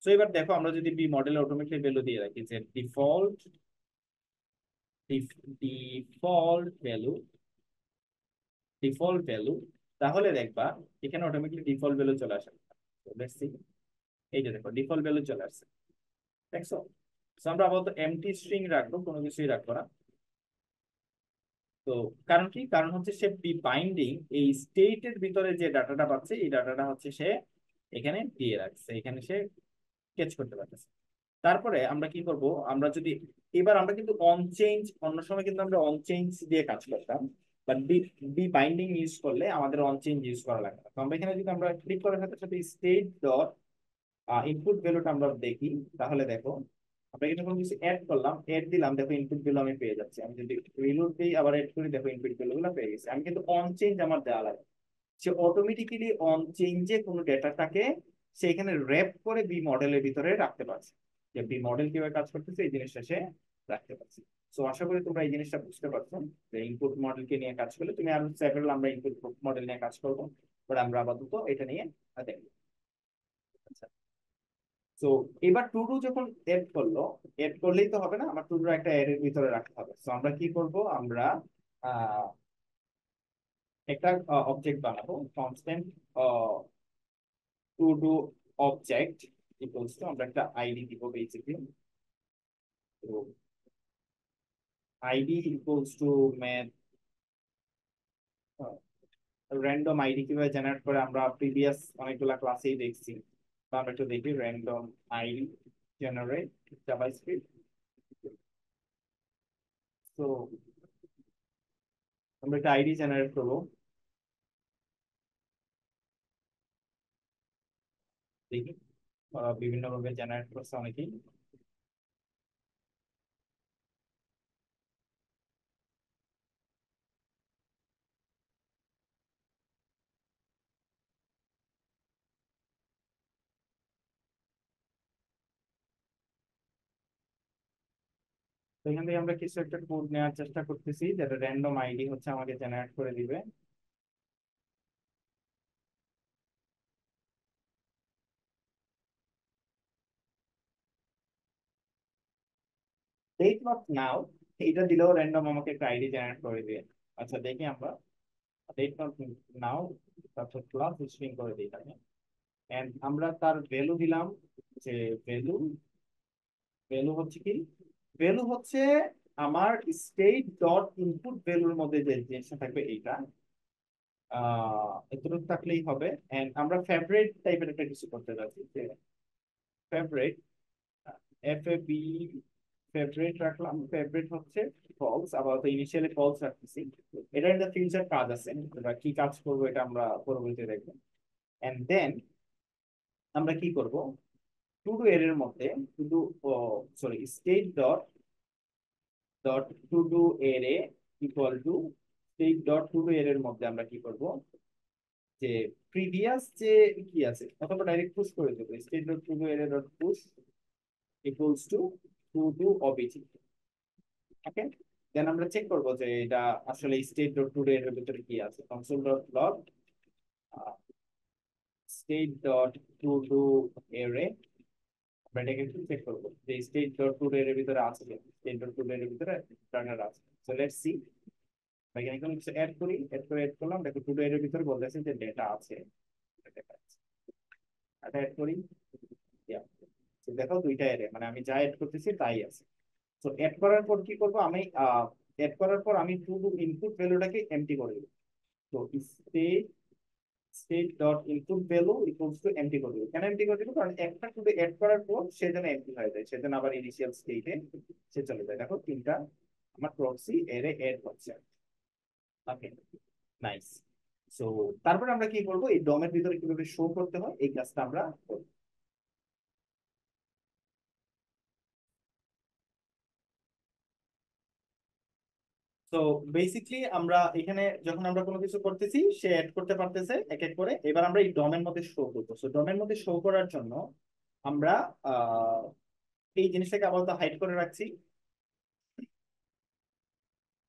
তো এবার দেখো আমরা যদি বি মডেলে অটোমেটিক ভ্যালু দিয়ে রাখি যে default, default value, default value, তাহলে দেখবা এখানে অটোমেটিক ডিফল্ট ভ্যালু চলে আসে। লেটস সি, এই যে দেখো ডিফল্ট ভ্যালু চলে আসছে, দেখছো। তো আমরা আপাতত এমটি স্ট্রিং রাখবো, কোনো কিছুই রাখবো না। তো কারণ কি, কারণ হচ্ছে সে বাইন্ডিং এই স্টেটের ভিতরে যে ডাটাটা পাচ্ছে এই ডাটাটা হচ্ছে সে এখানে দিয়ে রাখছে, এখানে সে ক্যাচ করতে পারতেছে। তারপরে আমরা কি করব, আমরা যদি এবার আমরা কিন্তু অন চেঞ্জ, অন্য সময় কিন্তু আমরা অন চেঞ্জ দিয়ে কাজ করতাম, but V V binding use করলে আমাদের অন চেঞ্জ ইউজ করা লাগে না। তো আমরা এখানে যদি আমরা ক্লিক করার সাথে সাথে স্টেট ডট ইনপুট ভ্যালুটা আমরা দেখি, তাহলে দেখো আমরা এখানে কোনো কিছু অ্যাড করলাম, অ্যাড দিলাম, দেখো ইনপুট ভ্যালু আমি পেয়ে যাচ্ছি। আমি যদি রিলোড দিই আবার অ্যাড করি, দেখো ইনপুট ভ্যালু গুলো পেয়ে গেছি। আমি কিন্তু অন চেঞ্জ আমার দেওয়া লাগে, সে অটোমেটিক্যালি অন চেঞ্জে কোনো ডেটাটাকে সেখানে র্যাপ করে বি মডেলের ভিতরে রাখতে পারছে। যে বি মডেল কিভাবে কাজ করতেছে এই জিনিসটা সে রাখতে পারছে। সো আশা করি তোমরা এই জিনিসটা বুঝতে পারছো যে ইনপুট মডেলকে নিয়ে কাজ করলে তুমি আরো সেভারাল, আমরা ইনপুট মডেল নিয়ে কাজ করবো, বাট আমরা আপাতত এটা নিয়ে দেখবো। আচ্ছা, তো এবার টু ডু যখন এড করলো, এড করলেই তো হবে না, আমার টু ডু একটা এর ভিতরে রাখতে হবে। সো আমরা কি করব, আমরা আহ একটা অবজেক্ট বানাবো, constant to do object equals to, আমরা একটা আইডি দিব বেসিক্যালি। তো ID equals to math, random ID কিভাবে জেনারেট করে আমরা প্রিভিয়াস অনেকগুলা ক্লাসেই দেখছি। তো আমরা একটু দেখি র্যান্ডম আইডি জেনারেট জাভাস্ক্রিপ্ট। তো আমরা একটা আইডি জেনারেট করবো। দেখি বিভিন্ন ভাবে জেনারেট করছে অনেকেই। তো এখান থেকে আমরা কিছু একটা কোড নেওয়ার চেষ্টা করতেছি, যেটা র্যান্ডম আইডি হচ্ছে আমাকে জেনারেট করে দিবে। ডেট নট নাও, এটা দিলেও র্যান্ডম আমাকে একটা আইডি জেনারেট করে দিবে। আচ্ছা দেখি আমরা, ডেট নট নাও, তারপর ক্লাস স্ট্রিং করে দিই তাকে। এন্ড আমরা তার ভ্যালু দিলাম যে ভ্যালু, ভ্যালু হচ্ছে কি, ভ্যালু হচ্ছে আমার স্টেট ডট ইনপুট ভ্যালুর মধ্যে যে জিনিসটা থাকবে এইটা, এতটুকু থাকলেই হবে। এন্ড আমরা ফেভারিট টাইপের একটা কিছু করতে যাচ্ছি, যে favourite, F A B, favourite রাখলাম। ফেভারিট হচ্ছে ফলস, আবার ইনিশিয়ালি ফলস রাখতেছি। এটা একটা ফিউচার কাজ আছে, এবার কি কাজ করবো এটা আমরা পরবর্তীতে দেখবো। এন্ড দেন আমরা কি করব, টু ডু এর মধ্যে to do, sorry, state dot dot to do array equal to state dot to do এর মধ্যে আমরা কি করব, যে প্রিভিয়াস যে কি আছে, অথবা ডাইরেক্ট পুশ করে দেবো, state dot to do array dot push equals to to do অবিজি। ওকে, দেন আমরা চেক করবো যে এটা আসলে স্টেট ডট টু ডু এর ভিতরে কি আছে। Console dot log state dot to do এরে, আমরা এটাকে একটু চেক করবো যে স্টেট ডট টু ডু এর ভিতরে আছে, স্টেট ডট টু ডু এর ভিতরে রানার আছে। সো লেটস সি, এখানে কোনো কিছু অ্যাড করি, অ্যাড করলাম, দেখো টু ডু এর ভিতরে বলতেছে যে ডেটা আছে, এটা অ্যাড করি। Yeah. So দেখো দুইটা এরে, মানে আমি যা অ্যাড করতেছি তাই আছে। তো অ্যাড করার পর কি করব আমি, অ্যাড করার পর আমি টু ডু ইনপুট ভ্যালুটাকে এমটি করে দেব। তো state state dot input value equals to empty করে দেব। কেন এমটি করে দেব, কারণ একটা টু ডু অ্যাড করার পর সে যেন এমটি হয়ে যায়, সেজন্য আবার ইনিশিয়াল স্টেটে সে চলে যায়। দেখো তিনটা আমার প্রক্সি এরে অ্যাড হচ্ছে। ওকে, নাইস। সো তারপর আমরা কি করব, এই ডমের ভিতরে কিভাবে শো করতে হয় এই কাজটা আমরা করব। তো বেসিকলি আমরা এখানে যখন আমরা কোনো কিছু করতেছি, সে অ্যাড করতে পারতেছে এক এক করে। এবার আমরা এই ডমের মধ্যে শো করবো। সো ডমের মধ্যে শো করার জন্য আমরা আহ এই জিনিসটাকে আপাতত হাইড করে রাখছি।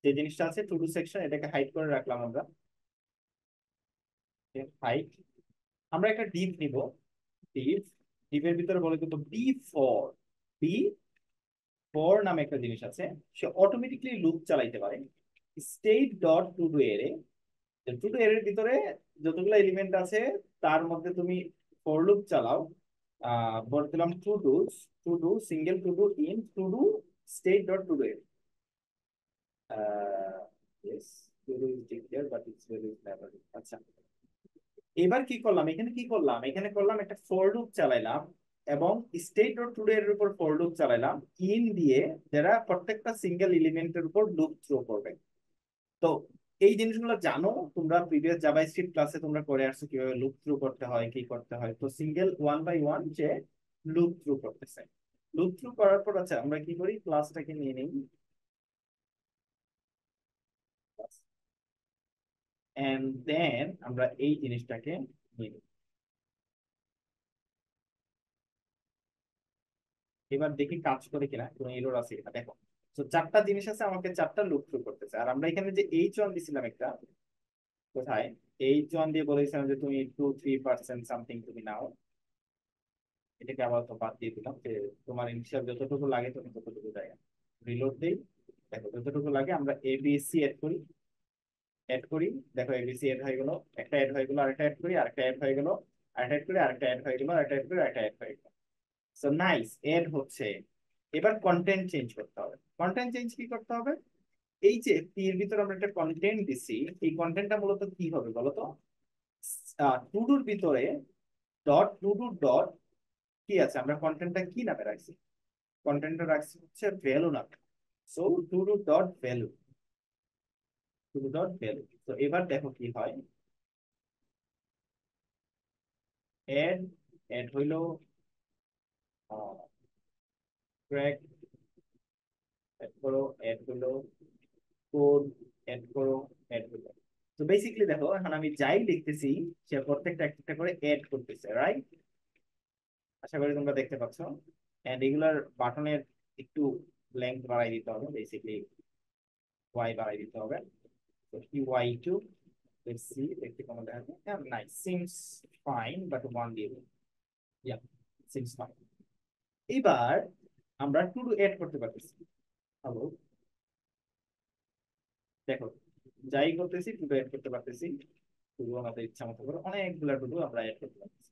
যে জিনিসটা আছে টু ডু সেকশন, এটাকে হাইড করে রাখলাম আমরা, হাইড। আমরা একটা ডিভ নিব, ডিভ, ডিভের ভিতরে বলে দেবো বি ফর, বি ফর নামে একটা জিনিস আছে, সে অটোমেটিকলি লুপ চালাইতে পারে। State dot to do array, to do এর ভিতরে যতগুলো এলিমেন্ট আছে তার মধ্যে তুমি ফর লুপ চালাও। বলে দিলাম to do, to do single to do in to do state dot to do এর। Yes, to do is declare but it's value is never. আচ্ছা, এবার কি করলাম, এখানে কি করলাম, এখানে করলাম একটা ফর লুপ চালাইলাম, এবং স্টেট ডট টু ডু এর উপর ফর লুপ চালাইলাম ইন দিয়ে, যারা প্রত্যেকটা সিঙ্গেল এলিমেন্টের উপর লুপ থ্রো করবে। তো এই জিনিসগুলো জানো তোমরা, প্রিভিয়াস জাভাস্ক্রিপ্ট ক্লাসে তোমরা করে আসছো কিভাবে লুপ থ্রু করতে হয়, কি করতে হয়। তো সিঙ্গেল ওয়ান বাই ওয়ান যে লুপ থ্রু করতেছে, লুপ থ্রু করার পর আছে আমরা কি করি, ক্লাসটাকে নিয়ে নিই, এন্ড দেন আমরা এই জিনিসটাকে নিয়ে নিই। এবার দেখি কাজ করে কিনা, কোনো এরর আছে কিনা দেখো। তো চারটা জিনিস আছে, আমাকে চারটা লুপ থ্রু করতেছে। আর আমরা এখানে যে এইচ ওয়ান দিছিলাম একটা, কোথায় এইচ ওয়ান দিয়ে বলেছিলাম যে তুমি 2-3% সামথিং তুমি নাও, এটাকে আবার তো বাদ দিয়ে দিলাম, যে তোমার ইনিশিয়াল যতটুকু লাগে তুমি ততটুকু জায়গা রিলোড দেই। দেখো যতটুকু লাগে আমরা এবিসি এড করি, এড করি। দেখো এবিসি এড হয়ে গেল, একটা এড হয়ে গেল, আরেকটা এড করি, আরেকটা এড হয়ে গেল, আরেকটা এড করি, আরেকটা এড হয়ে গেল, আরেকটা এড করি, আরেকটা এড হয়ে গেল। সো নাইস, এড হচ্ছে। এবার কন্টেন্ট চেঞ্জ করতে হবে। কন্টেন্ট চেঞ্জ কি করতে হবে, এই যে পি এর ভিতরে আমরা একটা কন্টেন্ট দিছি, এই কন্টেন্টটা মূলত কি হবে বলতো, টু ডুর ভিতরে ডট টু ডু ডট কি আছে, আমরা কন্টেন্টটা কি নামে রাখছি, কন্টেন্টটা রাখছি হচ্ছে ভ্যালু নামে। So to do dot value, to dot value. তো এবার দেখো কি হয়, এড এড হইলো ট্র্যাক, এড করো, এড হইলো কোড, এড করো, এড হইলো। তো বেসিক্যালি দেখো এখন আমি যাই লিখতেছি সে প্রত্যেকটা একটা করে এড করতেছে, রাইট? আশা করি তোমরা দেখতে পাচ্ছ। এন্ড এগুলার বাটনের একটু লেংথ বাড়াই দিতে হবে, বেসিক্যালি ওয়াই বাড়াই দিতে হবে। তো কি ওয়াই টু, লেটস সি দেখতে কেমন দেখা যায়। হ্যাঁ nice, seems fine, but one দিয়ে দিই। ইয়া, সিমস ফাইন। এবার আমরা টু ডু এড করতে পারতেছি। হ্যালো, দেখো যাই করতেছি টু ডু এড করতে পারতেছি। টুডু আমাদের ইচ্ছা মতো করে অনেকগুলা টুডু আমরা এড করতে পারতেছি।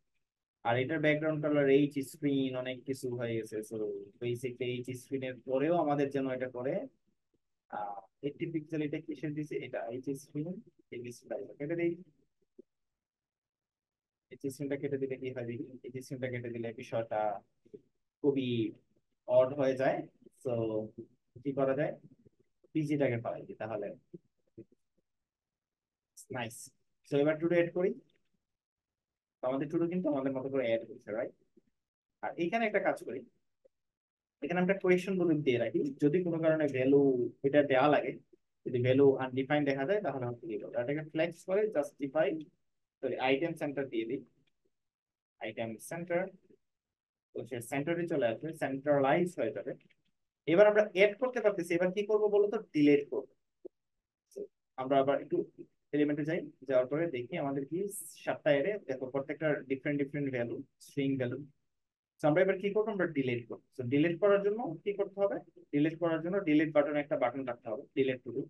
আর এটার ব্যাকগ্রাউন্ড কালার এইচ স্ক্রিন অনেক কিছু হয়ে গেছে। সো বেসিকলি এইচ স্ক্রিনের পরেও আমাদের জন্য এটা করে 80 পিক্সেল। এটা কিসের দিছে, এটা এইচ স্ক্রিন। এই ডিসপ্লেটা কেটে দেই, এইচ স্ক্রিনটা কেটে দিলে কি হয় দেখি। এইচ স্ক্রিনটা কেটে দিলে বিষয়টা খুবই অড হয়ে যায়। সো কি করা যায়, পিজিটাকে পালাই দিই তাহলে। নাইস। সো এবার টুডু এড করি। আমাদের টুডু কিন্তু আমাদের মতো করে এড করছে, রাইট? আর এখানে একটা কাজ করি, এখানে আমরা কোয়েশন বলে দিয়ে রাখি, যদি কোনো কারণে ভ্যালু এটা দেওয়া লাগে, যদি ভ্যালু আনডিফাইন্ড দেখা যায় তাহলে হচ্ছে কি করবো, এটাকে ফ্লেক্স করে জাস্টিফাই, সরি আইটেম সেন্টার দিয়ে দিই। আইটেম সেন্টার, তো সে সেন্টারে চলে আসবে, সেন্ট্রালাইজ হয়ে যাবে। এবার আমরা এড করতে পারতেছি, এবার কি করবো বলো তো, ডিলিট করবো। So, আমরা আবার একটু এলিমেন্টে যাই, যাওয়ার পরে দেখি আমাদের কি 7টা এরে, দেখো প্রত্যেকটা different different value, string value. তো আমরা এবার কি করবো, আমরা ডিলিট করবো। তো ডিলিট করার জন্য কি করতে হবে, ডিলিট করার জন্য ডিলিট বাটনে একটা বাটন রাখতে হবে, ডিলিট টু ডু।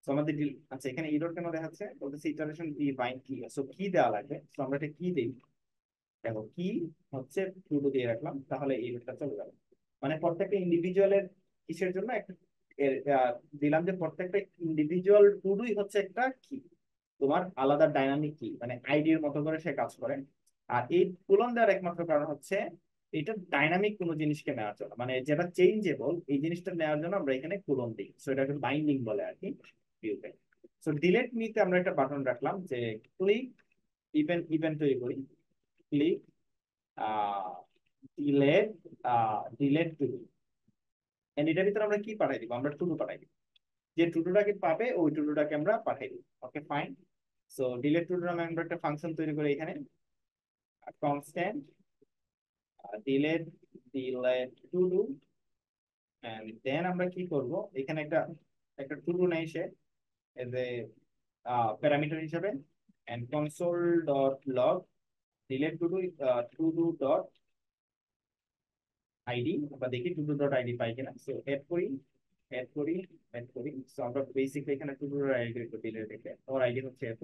তো আমাদের আচ্ছা এখানে ইরর কেন দেখাচ্ছে, বলতেছে ইটারেশন কি বাইন্ড কি, সো কি দেওয়া লাগবে। তো আমরা এটা কি দিই, দেখো কি হচ্ছে টু ডু দিয়ে রাখলাম, তাহলে এই ইররটা চলে যাবে। মানে প্রত্যেকটা ইন্ডিভিজুয়ালের কিসের জন্য একটা দিলাম, যে প্রত্যেকটা ইন্ডিভিজুয়াল টু ডুই হচ্ছে একটা কি, তোমার আলাদা ডাইনামিক কি, মানে আইডির মতো করে সে কাজ করে। আর এই তুলন দেওয়ার একমাত্র কারণ হচ্ছে এটা ডাইনামিক কোনো জিনিসকে নেওয়ার জন্য, মানে যেটা চেঞ্জেবল এই জিনিসটা নেওয়ার জন্য আমরা এখানে কুলন দিই। সো এটাকে বাইন্ডিং বলে আর কি ভিউতে। সো ডিলেট নিতে আমরা একটা বাটন রাখলাম, যে ক্লিক ইভেন্ট, ইভেন্ট তৈরি করি, click delete, delete to. And এটার ভিতরে আমরা কি পাঠাই দিব, আমরা টুডু পাঠাই দিব। যে টুডুটাকে পাবে ওই টুডুটাকে আমরা পাঠাই দিব। Okay fine. So delete to do নামে আমরা একটা ফাংশন তৈরি করি এখানে, constant delete, delete to do. And then আমরা কি করব, এখানে একটা একটা টুডু নেই সে এজ এ প্যারামিটার হিসেবে। And console dot log delete to do, to do dot ID. আমরা দেখি টুডু ডট আইডি পাই কিনা। সো এড করি, এড করি, এড করি। সো আমরা বেসিকলি এখানে টুডু ডট আইডি ডিলেট দেখে, ওর আইডি হচ্ছে এত,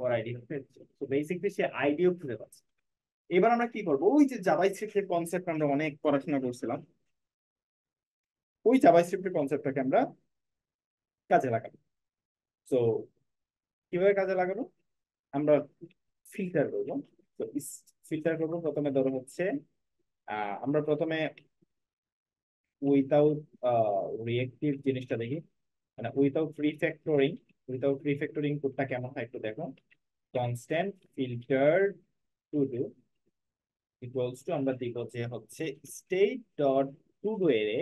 ওর আইডি হচ্ছে। তো বেসিকলি সে আইডিও খুঁজে পাচ্ছে। এবার আমরা কি করবো, ওই যে জাভাস্ক্রিপ্টের কনসেপ্ট আমরা অনেক পড়াশোনা করছিলাম, ওই জাভাস্ক্রিপ্টের কনসেপ্টটাকে আমরা কাজে লাগাবো। তো কিভাবে কাজে লাগাবো, আমরা ফিল্টার করবো। তো ফিল্টার করবো প্রথমে, ধরো হচ্ছে আমরা প্রথমে উইথাউট রিয়েক্টিভ জিনিসটা দেখি, মানে উইথাউট রিফ্যাক্টরিং। উইথাউট রিফ্যাক্টরিং কোডটা কেমন হয় একটু দেখো। Constant filter to do equals to, আমরা দিব যে হচ্ছে state dot to do array,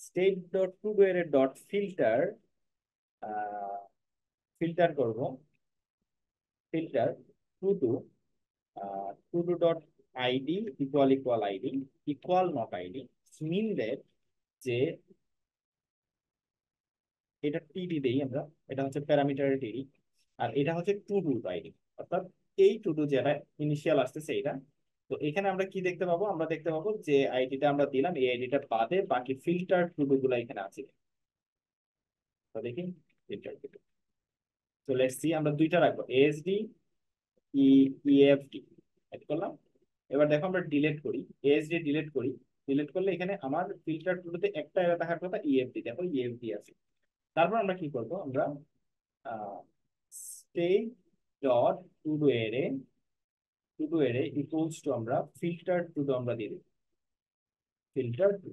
state dot to do array dot filter, filter করব, filter to do, to do dot ID equal equal ID, equal not ID, mean that যে এটা টিডি দেই আমরা, এটা হচ্ছে প্যারামিটার টিডি। আর এটা হচ্ছে টু ডু আইডি, অর্থাৎ এই টু ডু যেটা ইনিশিয়াল আসতেছে এটা। তো এখানে আমরা কি দেখতে পাবো, আমরা দেখতে পাবো যে আইডিটা আমরা দিলাম, এই আইডিটা বাদে বাকি ফিল্টার টু ডু গুলো এখানে আছে। তো দেখি ফিল্টার টু ডু। তো লেটস সি, আমরা দুইটা রাখবো, এএসডি ই, ইএফডি এড করলাম। এবার দেখো আমরা ডিলিট করি, এএসডি ডিলিট করি। ডিলিট করলে এখানে আমার ফিল্টার টু ডুতে একটা এরা থাকার কথা, ইএফডি, দেখো ইএফডি আছে। তারপর আমরা কি করব, আমরা state dot to do array, to do array equals to, আমরা ফিল্টার টু ডু আমরা দিয়ে দিই, filter to,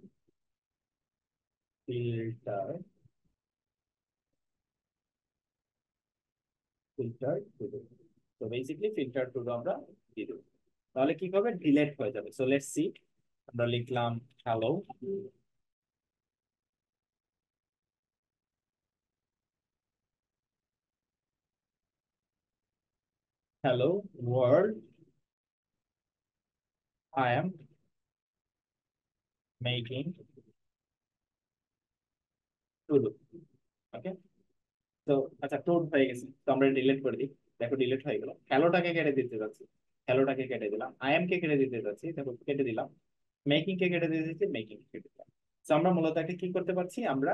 filter filter to do. তো বেসিক্যালি ফিল্টার টু ডু আমরা দিয়ে দেবো, তাহলে কি হবে, ডিলেট হয়ে যাবে। সো লেটস সি, আমরা লিখলাম hello, hello world, I am making to do. Okay, তো আচ্ছা টোন হয়ে গেছে, তো আমরা ডিলিট করে দিই। দেখো ডিলিট হয়ে গেল। হ্যালোটাকে কেটে দিতে যাচ্ছি, হ্যালোটাকে কেটে দিলাম। আই এম কে কেটে দিতে যাচ্ছি, দেখো কেটে দিলাম। মেকিং কে কেটে দিতে যাচ্ছি, মেকিং কে কেটে দিলাম। তো আমরা মূলত একটা কি করতে পারছি, আমরা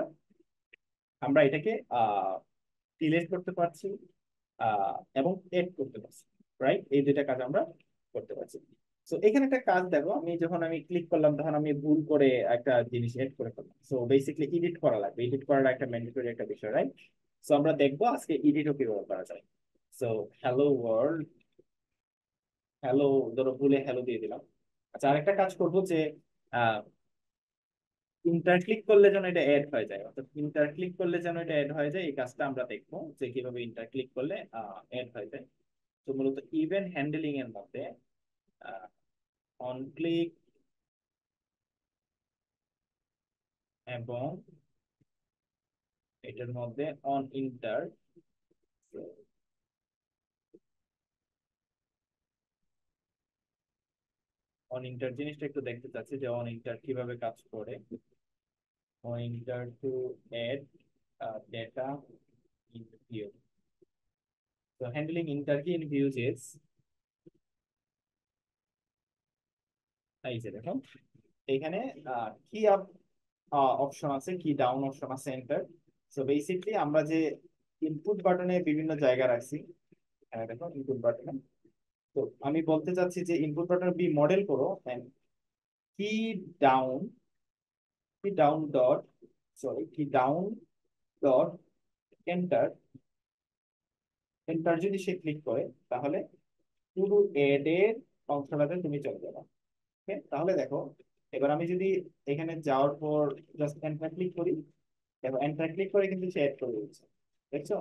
আমরা এটাকে ডিলিট করতে পারছি এবং এড করতে পারছি, রাইট? এই দুইটা কাজ আমরা করতে পারছি। তো এখানে একটা কাজ দেখো, আমি যখন ক্লিক করলাম তখন আমি ভুল করে একটা জিনিস এড করে ফেললাম। সো বেসিক্যালি এডিট করা লাগবে, এডিট করাটা একটা ম্যান্ডেটরি একটা বিষয়, রাইট? সো আমরা দেখবো আজকে এডিটও কিভাবে করা যায়। সো হ্যালো ওয়ার্ল্ড, হ্যালো, ধরো ভুলে হ্যালো দিয়ে দিলাম। আচ্ছা, আরেকটা কাজ করবো যে ইন্টার ক্লিক করলে যেন এটা অ্যাড হয়ে যায়, অর্থাৎ ইন্টার ক্লিক করলে যেন এটা অ্যাড হয়ে যায়, এই কাজটা আমরা দেখবো যে কিভাবে ইন্টার ক্লিক করলে অ্যাড হয়ে যায়। তো মূলত ইভেন্ট হ্যান্ডলিং এর মধ্যে অন ক্লিক এবং এটার মধ্যে অন ইন্টার, অন ইন্টার জিনিসটা একটু দেখতে চাচ্ছি যে অন ইন্টার কিভাবে কাজ করে। On enter to add data in view. তো হ্যান্ডলিং ইন্টার কি ইন ভিউজেস, এই যে দেখো এখানে কি আপ অপশন আছে, কি ডাউন অপশন আছে, এন্টার। সো বেসিকলি আমরা যে ইনপুট বাটনে বিভিন্ন জায়গা রাখছি, দেখো ইনপুট বাটনে, তো আমি বলতে চাচ্ছি যে ইনপুট বাটন বি মডেল করো এন্ড কি ডাউন, কি ডাউন ডট, সরি কি ডাউন ডট এন্টার, এন্টার যদি সে ক্লিক করে তাহলে পুরো এড এর অংশটাতে তুমি চলে যাবে। ওকে, তাহলে দেখো এবার আমি যদি এখানে যাওয়ার পর জাস্ট এন্টার ক্লিক করি, দেখো এন্টার ক্লিক করে কিন্তু সে অ্যাড করে দিচ্ছে, দেখছো?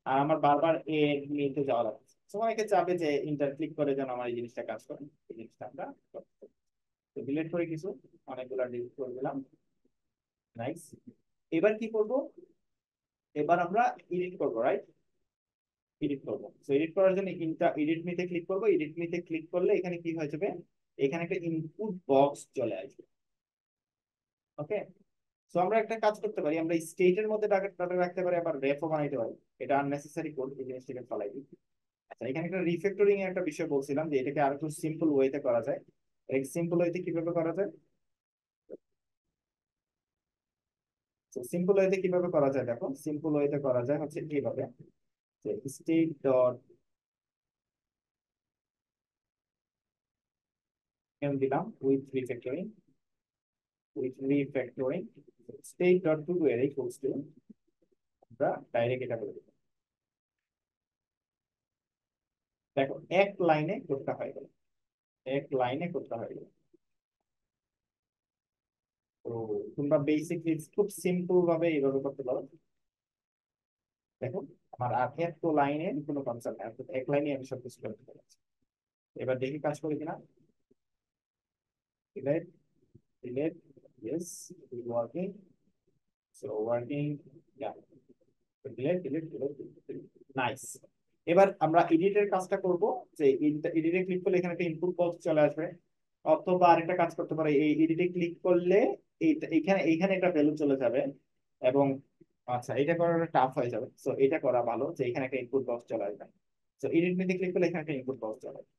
আর আমার বারবার এ নিতে যাওয়া লাগছে। তো অনেকে চাবে যে ইন্টার ক্লিক করে যেন আমার এই জিনিসটা কাজ করে, এই জিনিসটা আমরা করতে পারি। তো ডিলিট করে কিছু, অনেকগুলো ডিলিট করে দিলাম। নাইস। এবার কি করব, এবার আমরা এডিট করবো, রাইট? এডিট করবো। তো এডিট করার জন্য এডিট মিতে ক্লিক করবো। এডিট মিতে ক্লিক করলে এখানে কি হয়ে যাবে, এখানে একটা ইনপুট বক্স চলে আসবে। ওকে, তো আমরা একটা কাজ করতে পারি, আমরা স্টেটের মধ্যে ডাটা রাখতে পারি, আবার রেফও বানাইতে পারি। এটা আননেসেসারি কোড, এই জিনিসটাকে ফলাই দিই। আচ্ছা, এখানে একটা রিফ্যাক্টরিং এর একটা বিষয় বলছিলাম যে এটাকে আর একটু সিম্পল ওয়েতে করা যায়। এই সিম্পল ওয়েতে কিভাবে করা যায়, সিম্পল ওয়েতে কিভাবে করা যায়, দেখো সিম্পল ওয়েতে করা যায় হচ্ছে এইভাবে, যে স্টেট ডট নেম দিলাম with refactoring state dot to এর ইকুয়ালস টু, আমরা ডাইরেক্ট এটা বলে দিলাম। দেখো এক লাইনে কোডটা হয়ে গেল, এক লাইনে কোডটা হয়ে গেল। তো তোমরা বেসিকলি খুব সিম্পল ভাবে এইভাবে করতে পারো। দেখো আমার আর এত লাইনে কোনো কনসার্ট নেই, অর্থাৎ এক লাইনে আমি সবকিছু করতে পারছি। এবার দেখি কাজ করে কিনা। Delete, delete, yes, working, so working, yeah, delete, delete, delete, nice. এবার আমরা এডিটের কাজটা করব, যে এডিটে ক্লিক করলে এখানে একটা ইনপুট বক্স চলে আসবে। অথবা আরেকটা কাজ করতে পারে, এই এডিটে ক্লিক করলে এইখানে এইখানে একটা ভ্যালু চলে যাবে এবং আচ্ছা এটা করাটা টাফ হয়ে যাবে। সো এটা করা ভালো যে এখানে একটা ইনপুট বক্স চলে আসবে। সো এডিট মেতে ক্লিক করলে এখানে একটা ইনপুট বক্স চলে আসবে।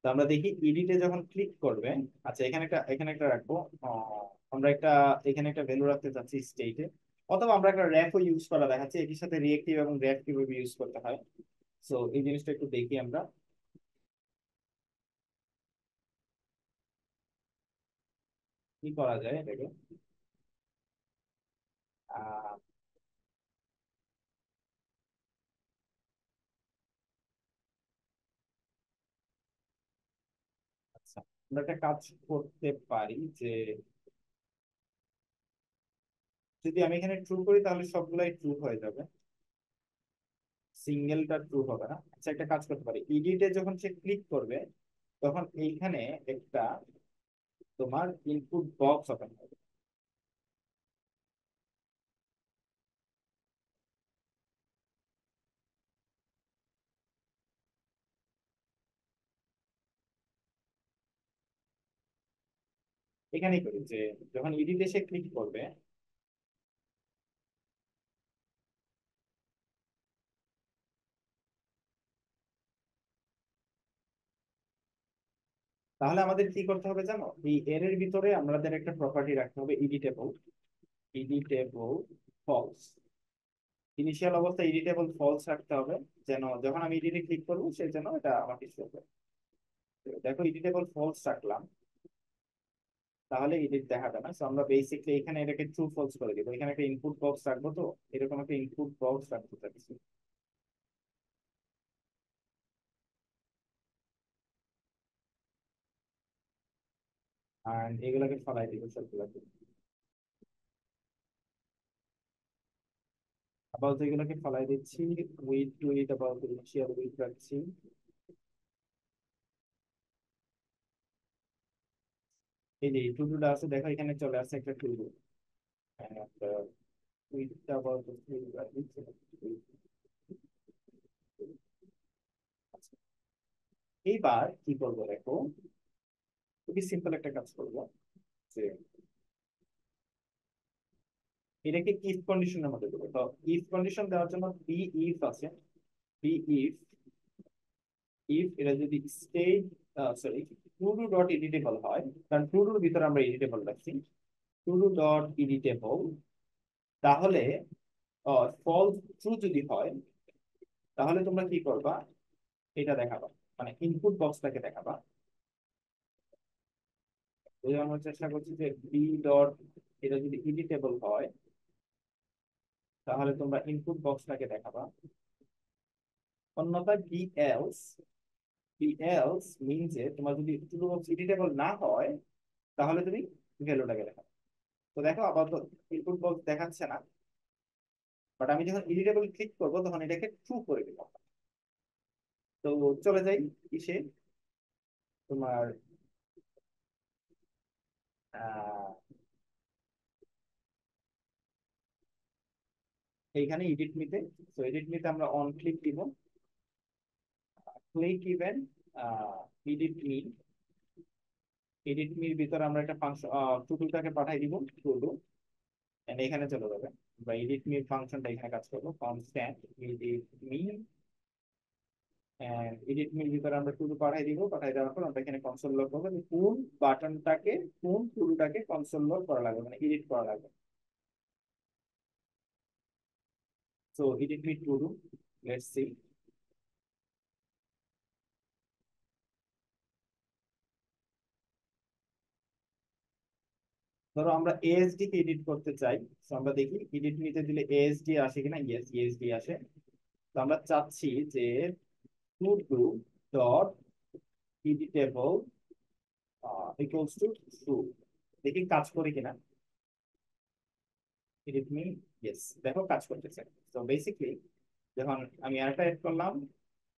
তো আমরা দেখি এডিটে যখন ক্লিক করবে, আচ্ছা এখানে একটা রাখবো। আমরা এখানে একটা ভ্যালু রাখতে চাচ্ছি স্টেটে, অথবা আমরা একটা র্যাপও ইউজ করা দেখাচ্ছি, এটির সাথে রিয়েক্টিভ এবং র্যাপ কিভাবে ইউজ করতে হয়। সো এই জিনিসটা একটু দেখি আমরা কি করা যায় এটাকে। আহ, আচ্ছা, আমরা একটা কাজ করতে পারি যে যদি আমি এখানে ট্রু করি তাহলে সবগুলাই ট্রু হয়ে যাবে। সিঙ্গেলটা ট্রু হবে না। আচ্ছা, একটা কাজ করতে পারি, এডিটে যখন সে ক্লিক করবে তখন এইখানে একটা তোমার ইনপুট বক্স ওপেন হবে। এখানেই করি যে যখন এডিটে সে ক্লিক করবে, তাহলে আমাদের কি করতে হবে জানো, এই এর এর ভিতরে আমাদের একটা প্রপার্টি রাখতে হবে, এডিটেবল, এডিটেবল ফলস। ইনিশিয়াল অবস্থা এডিটেবল ফলস রাখতে হবে, যেন যখন আমি এডিটে ক্লিক করবো সে যেন এটা আমাকে শো করে। তো দেখো এডিটেবল ফলস রাখলাম, তাহলে এডিট দেখাবে না। তো আমরা বেসিকলি এখানে এটাকে ট্রু ফলস করে দিব। এখানে একটা ইনপুট বক্স রাখবো, তো এরকম একটা ইনপুট বক্স রাখতে চাচ্ছি। আর এগুলাকে ফলাই দিব সবগুলোকে। আপাতত এগুলোকে ফলাই দিচ্ছি, উইথ টুইট আপাতত ইনিশিয়াল উইথ রাখছি। এই যে টু ডুটা আছে দেখো, এখানে চলে আসছে একটা টু ডু, একটা উইথটা আপাতত tweet রাখছি। আচ্ছা, এইবার কি করবো দেখো, খুবই সিম্পল একটা কাজ করবো, যে এটাকে ইফ কন্ডিশনের মধ্যে দেবো। তো ইফ কন্ডিশন দেওয়ার জন্য বি ইফ আছে, বি ইফ, ইফ এটা যদি state, sorry, two do dot editable হয়, কারণ টু ডুর ভিতরে আমরা এডিটেবল রাখছি, টু ডু ডট এডিটেবল, তাহলে ফলস ট্রু যদি হয়, তাহলে তোমরা কি করবা, এটা দেখাবা, মানে ইনপুট বক্সটাকে দেখাবা। বোঝানোর চেষ্টা করছি যে বি ডট, এটা যদি এডিটেবল হয় তাহলে তোমরা ইনপুট বক্সটাকে দেখাবা। অন্যথায় বি এলস, বি এলস মিন যে তোমার যদি ট্রু বক্স এডিটেবল না হয় তাহলে তুমি ভ্যালুটাকে দেখাবে। তো দেখো আপাতত ইনপুট বক্স দেখাচ্ছে না, বাট আমি যখন এডিটেবল ক্লিক করবো তখন এটাকে ট্রু করে দিব। তো চলে যাই কিসে, তোমার আহ এইখানে এডিট মিতে। তো এডিট মিতে আমরা অন ক্লিক দিব, click event edit me, edit মির ভিতরে আমরা একটা ফাংশন টুটুলটাকে পাঠাই দিব, টুটু, এন্ড এখানে চলে যাবে। বা এডিট মি ফাংশনটা এখানে কাজ করবো, constant edit me, and edit মির ভিতরে আমরা টুটু পাঠাই দিব। পাঠাই দেওয়ার পর আমরা এখানে কনসোল লগ করবো যে কোন বাটনটাকে, কোন টুলটাকে কনসোল লগ করা লাগবে, মানে এডিট করা লাগবে। So edit me Tudu, let's see. ধরো আমরা এএসডি কে এডিট করতে চাই, তো আমরা দেখি এডিট নিতে দিলে এএসডি আসে কিনা। ইয়েস, এএসডি আসে। তো আমরা চাচ্ছি যে to do dot editable equals two true. দেখি কাজ করে কিনা। এডিট মি, ইয়েস, দেখো কাজ করতেছে। তো বেসিকলি যখন আমি আরেকটা এড করলাম,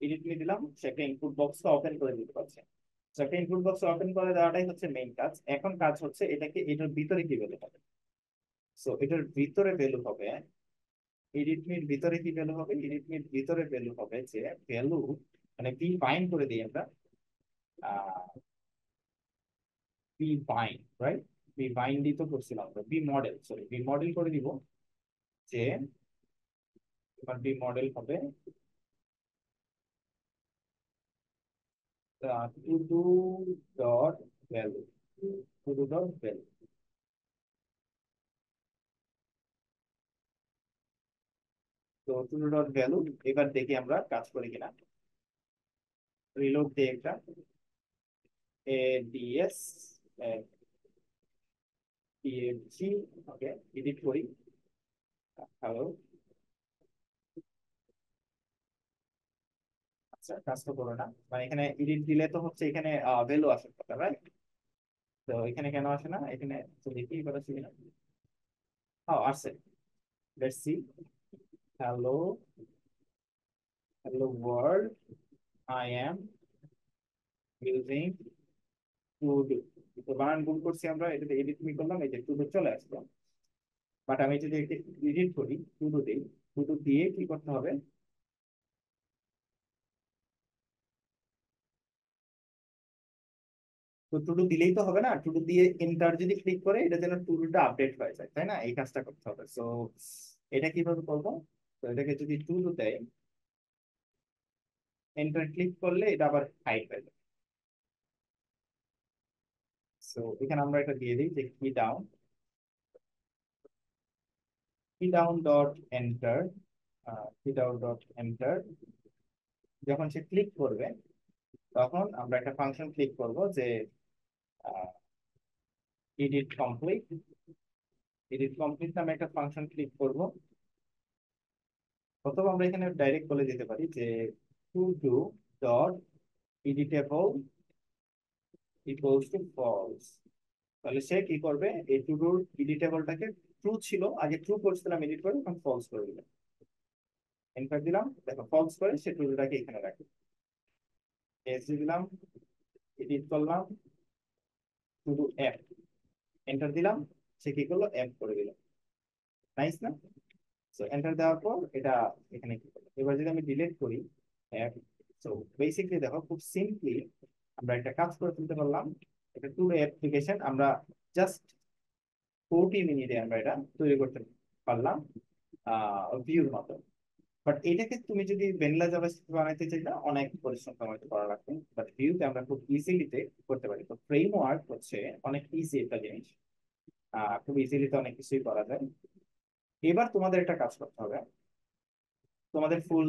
এডিট মি দিলাম, সে একটা ইনপুট বক্স ওপেন করে দিতে পারছে। তো একটা ইনপুট বক্স ওপেন করে দেওয়াটাই হচ্ছে মেইন কাজ। এখন কাজ হচ্ছে এটাকে, এটার ভিতরে কি ভ্যালু হবে। সো এটার ভিতরে ভ্যালু হবে, এডিটমির ভিতরে কি ভ্যালু হবে, এডিটমির ভিতরে ভ্যালু হবে যে ভ্যালু, মানে পি বাইন্ড করে দিই আমরা, পি বাইন্ড, রাইট, পি বাইন্ডই তো করছিলাম আমরা, V model, sorry V model করে দিব, যে তোমার বি মডেল হবে to do dot value, to do dot value. তো টু ডু ডট ভ্যালু, এবার দেখি আমরা কাজ করি কিনা। রিলোড দিয়ে একটা এডিএস পিএফজি, ওকে, এডিট করি। হ্যালো, আচ্ছা কাজ তো করো না, মানে এখানে এডিট দিলে তো হচ্ছে এখানে ভ্যালু আসার কথা, রাইট? তো এখানে কেন আসে না এখানে, তো দেখি এবার আসে কিনা। আসছে, let's see. Hello, hello world, I M using two do. তো বানান ভুল করছি আমরা, এটাতে এডিট মি করলাম, এই যে টু ডু চলে আসলো। বাট আমি যদি এডিট করি, টু ডু দিই, টু ডু দিয়ে কি করতে হবে? তো টু ডু দিলেই তো হবে না, টু ডু দিয়ে এন্টার যদি ক্লিক করে এটা যেন টু ডুটা আপডেট হয়ে যায়, তাই না? এই কাজটা করতে হবে। সো এটা কিভাবে করবো? তো এটাকে যদি টু ডু দেয়, এন্টার ক্লিক করলে এটা আবার হাইড হয়ে যাবে। সো এখানে আমরা এটা দিয়ে দিই যে কি ডাউন ডট এন্টার, কি ডাউন ডট এন্টার। যখন সে ক্লিক করবে তখন আমরা একটা ফাংশন ক্লিক করব যে এডিট কমপ্লিট। এডিট কমপ্লিট নামে একটা ফাংশন ক্লিক করব, অথবা আমরা এখানে ডাইরেক্ট বলে দিতে পারি যে to do dot editable equals to false. তাহলে সে কি করবে, এই টু ডুর এডিটেবলটাকে ট্রু ছিল, আগে ট্রু করছিলাম এডিট করে, এখন ফলস করে দিলাম, এন্টার দিলাম, দেখো ফলস করে সে টু ডুটাকে এখানে রাখে। এস দিলাম, এডিট করলাম, টু ডু অ্যাপ, এন্টার দিলাম, সে কি করলো, অ্যাপ করে দিল। নাইস না? সো এন্টার দেওয়ার পর এটা এখানে কি করলো। এবার যদি আমি ডিলিট করি অ্যাপ, সো বেসিকলি দেখো খুব সিম্পলি আমরা একটা কাজ করে ফেলতে পারলাম। এটা টু অ্যাপ্লিকেশন আমরা জাস্ট 40 মিনিটে আমরা এটা তৈরি করতে পারলাম, ভিউর মতো। বাট এটাকে তুমি যদি ভ্যানিলা জাভাস্ক্রিপ্ট বানাইতে চাই না, অনেক পরিশ্রম তোমাকে করা লাগবে। বাট ভিউতে আমরা খুব ইজিলিতে করতে পারি। তো ফ্রেমওয়ার্ক হচ্ছে অনেক ইজি একটা জিনিস, খুব ইজিলিতে অনেক কিছুই করা যায়। এবার তোমাদের একটা কাজ করতে হবে, তোমাদের ফুল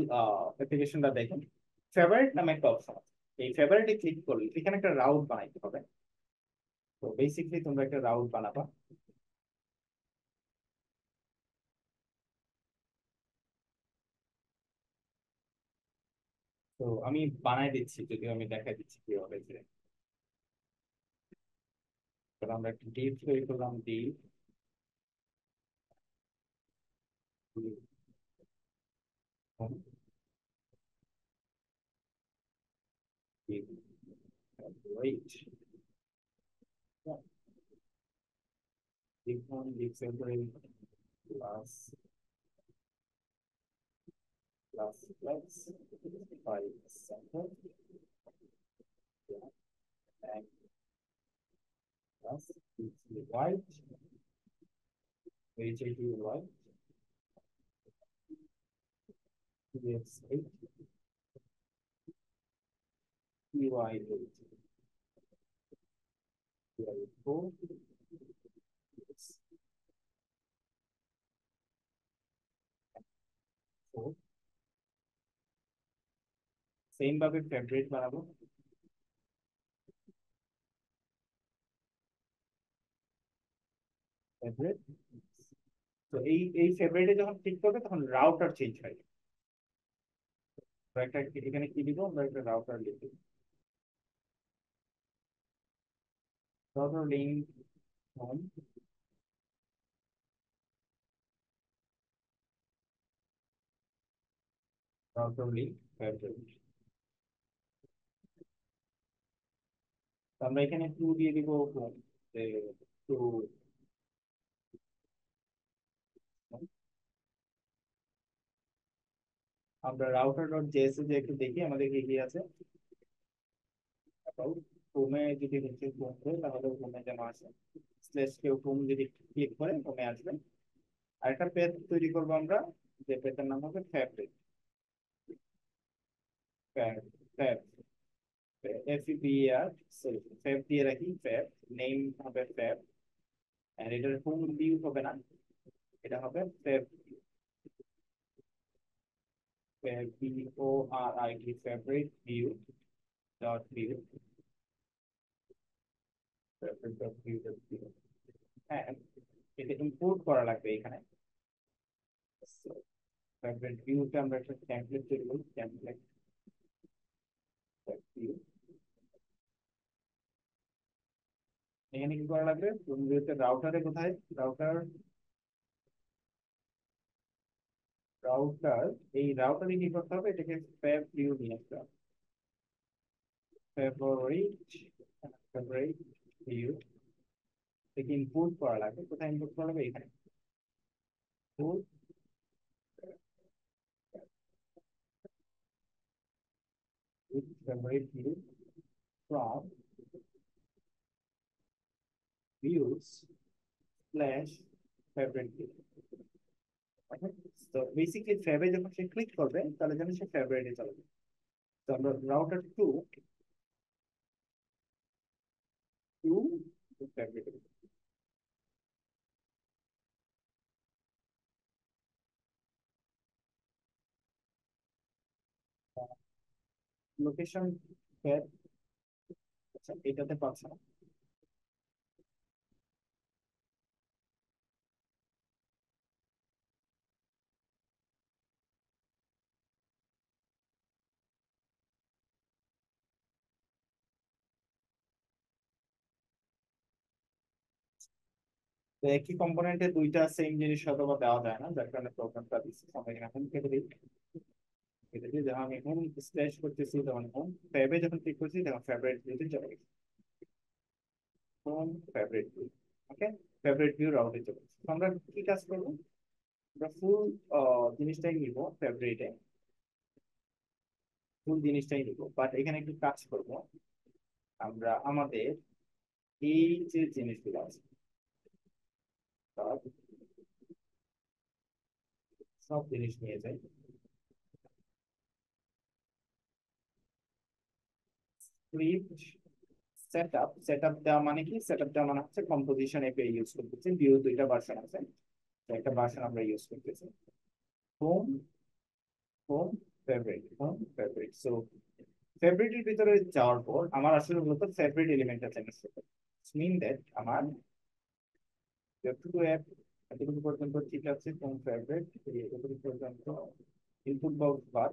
অ্যাপ্লিকেশনটা দেখুন, ফেভারিট নামে একটা অপশন আছে। এই ফেভারিটে ক্লিক করলে এখানে একটা রাউট বানাইতে হবে। তো বেসিকলি তোমরা একটা রাউট বানাবা। তো আমি বানাই দিচ্ছি, যদিও আমি দেখাই দিচ্ছি কিভাবে যে, তো আমরা একটা ডিভ তৈরি করলাম, ডিভ ওয়েট, লিখুন disable class class class five center class white, HAT white, eight, UI eight, UI four, four. Same ভাবে ফেভারিট বানাবো, ফেভারিট। তো এই ফেভারিটে যখন ক্লিক করবে তখন রাউটার চেঞ্জ হয়। আমরা একটা এখানে কি দিব, আমরা একটা রাউটার লিখব, router link home, router link favourite. আমরা এখানে টু দিয়ে দিব হোম, যে টু। আমরা রাউটার ডট জেএস যে একটু দেখি আমাদের কি কি আছে। হোমে যদি হচ্ছে হোম দেয় তাহলে হোমে যেন আসে, স্ল্যাশ কেউ হোম যদি ক্লিক করে হোমে আসবে। আর একটা পেজ তৈরি করবো আমরা, যে পেজের নাম হবে fabric, fab, fab, FEBR, sorry fab দিয়ে রাখি, ফ্যাব, নেম হবে ফ্যাব, আর এটার হোম ভিউ হবে না, এটা হবে fab, fab VORIT, fabric view dot view, fabric dot view dot view. হ্যাঁ, এটা ইম্পোর্ট করা লাগবে এখানে। ফ্যাব্রিক ভিউতে আমরা একটা টেমপ্লেট তৈরি করি, টেমপ্লেট ভিউ। এখানে কি করা লাগবে, তুমি রাউটারে কোথায়, রাউটার রাউটার, এই রাউটারে কি করতে হবে, এটাকে ফ্যাব ভিউ নিয়ে আসতে হবে। ফেভারিট, ফেভারিট ভিউ থেকে ইনপুট করা লাগবে। কোথায় ইনপুট করা লাগবে, এখানে favourite view from views slash favourite view. তো বেসিক্যালি ফেভারিট যখন সে ক্লিক করবে তাহলে যেন সে ফেভারিটে চলে যাবে। তো আমরা router to to favourite, location fav, আচ্ছা এটাতে পাচ্ছে না। তো একই কম্পোনেন্টে দুইটা সেম জিনিস হয়তো বা দেওয়া যায় না, যার কারণে প্রবলেমটা দিচ্ছে। আমরা এখন কেটে দিই, কেটে দিই। যখন আমি হোম স্ল্যাশ করতেছি তখন হোম ট্যাবে যখন ক্লিক করছি তখন ফেভারিট ভিউতে চলে গেছে। হোম ফেভারিট ভিউ, ওকে, ফেভারিট ভিউ রাউটে চলে গেছে। তো আমরা কি কাজ করবো, আমরা ফুল জিনিসটাই নিব ফেভারিটে, ফুল জিনিসটাই নিব, বাট এখানে একটু কাজ করব। আমরা আমাদের এই যে জিনিসগুলো আছে সব, সব জিনিস নিয়ে যাই। স্ক্রিপ্ট সেটআপ, সেটআপ দেওয়া মানে কি, সেটআপ দেওয়া মানে হচ্ছে কম্পোজিশন এপিআই ইউজ করতেছি। ভিউ দুইটা ভার্সন আছে, তো একটা ভার্সন আমরা ইউজ করতেছি। Home, home favourite, home favourite. So ফেভারিটের ভিতরে যাওয়ার পর আমার আসলে মূলত ফেভারিট এলিমেন্টটা চেঞ্জ করতে মিন দ্যাট আমার টু অ্যাপ এতটুকু পর্যন্ত ঠিক আছে। হোম ফেভারিট এতটুকু পর্যন্ত ইনপুট বক্স বার,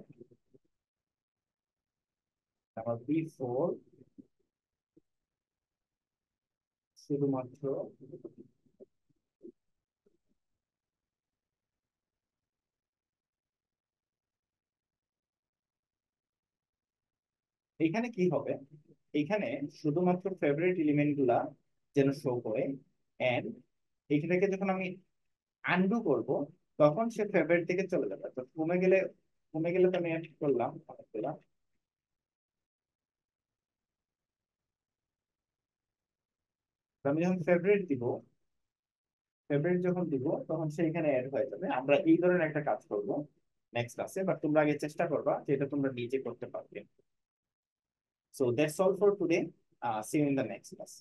আমার বি ফোর শুধুমাত্র এখানে কি হবে, এখানে শুধুমাত্র ফেভারিট এলিমেন্ট গুলা যেন শো করে। এন্ড এইখানে যখন আমি আনডু করব তখন সে ফেভারিট থেকে চলে যাবে। তো কমে গেলে, কমে গেলে তো আমি অ্যাড করলাম অনেকগুলা। তো আমি যখন ফেভারিট দিব, ফেভারিট যখন দিব তখন সে এখানে অ্যাড হয়ে যাবে। আমরা এই ধরনের একটা কাজ করব নেক্সট ক্লাসে, বাট তোমরা আগে চেষ্টা করবা যে এটা তোমরা নিজে করতে পারবে। So that's all for today, see you in the next class.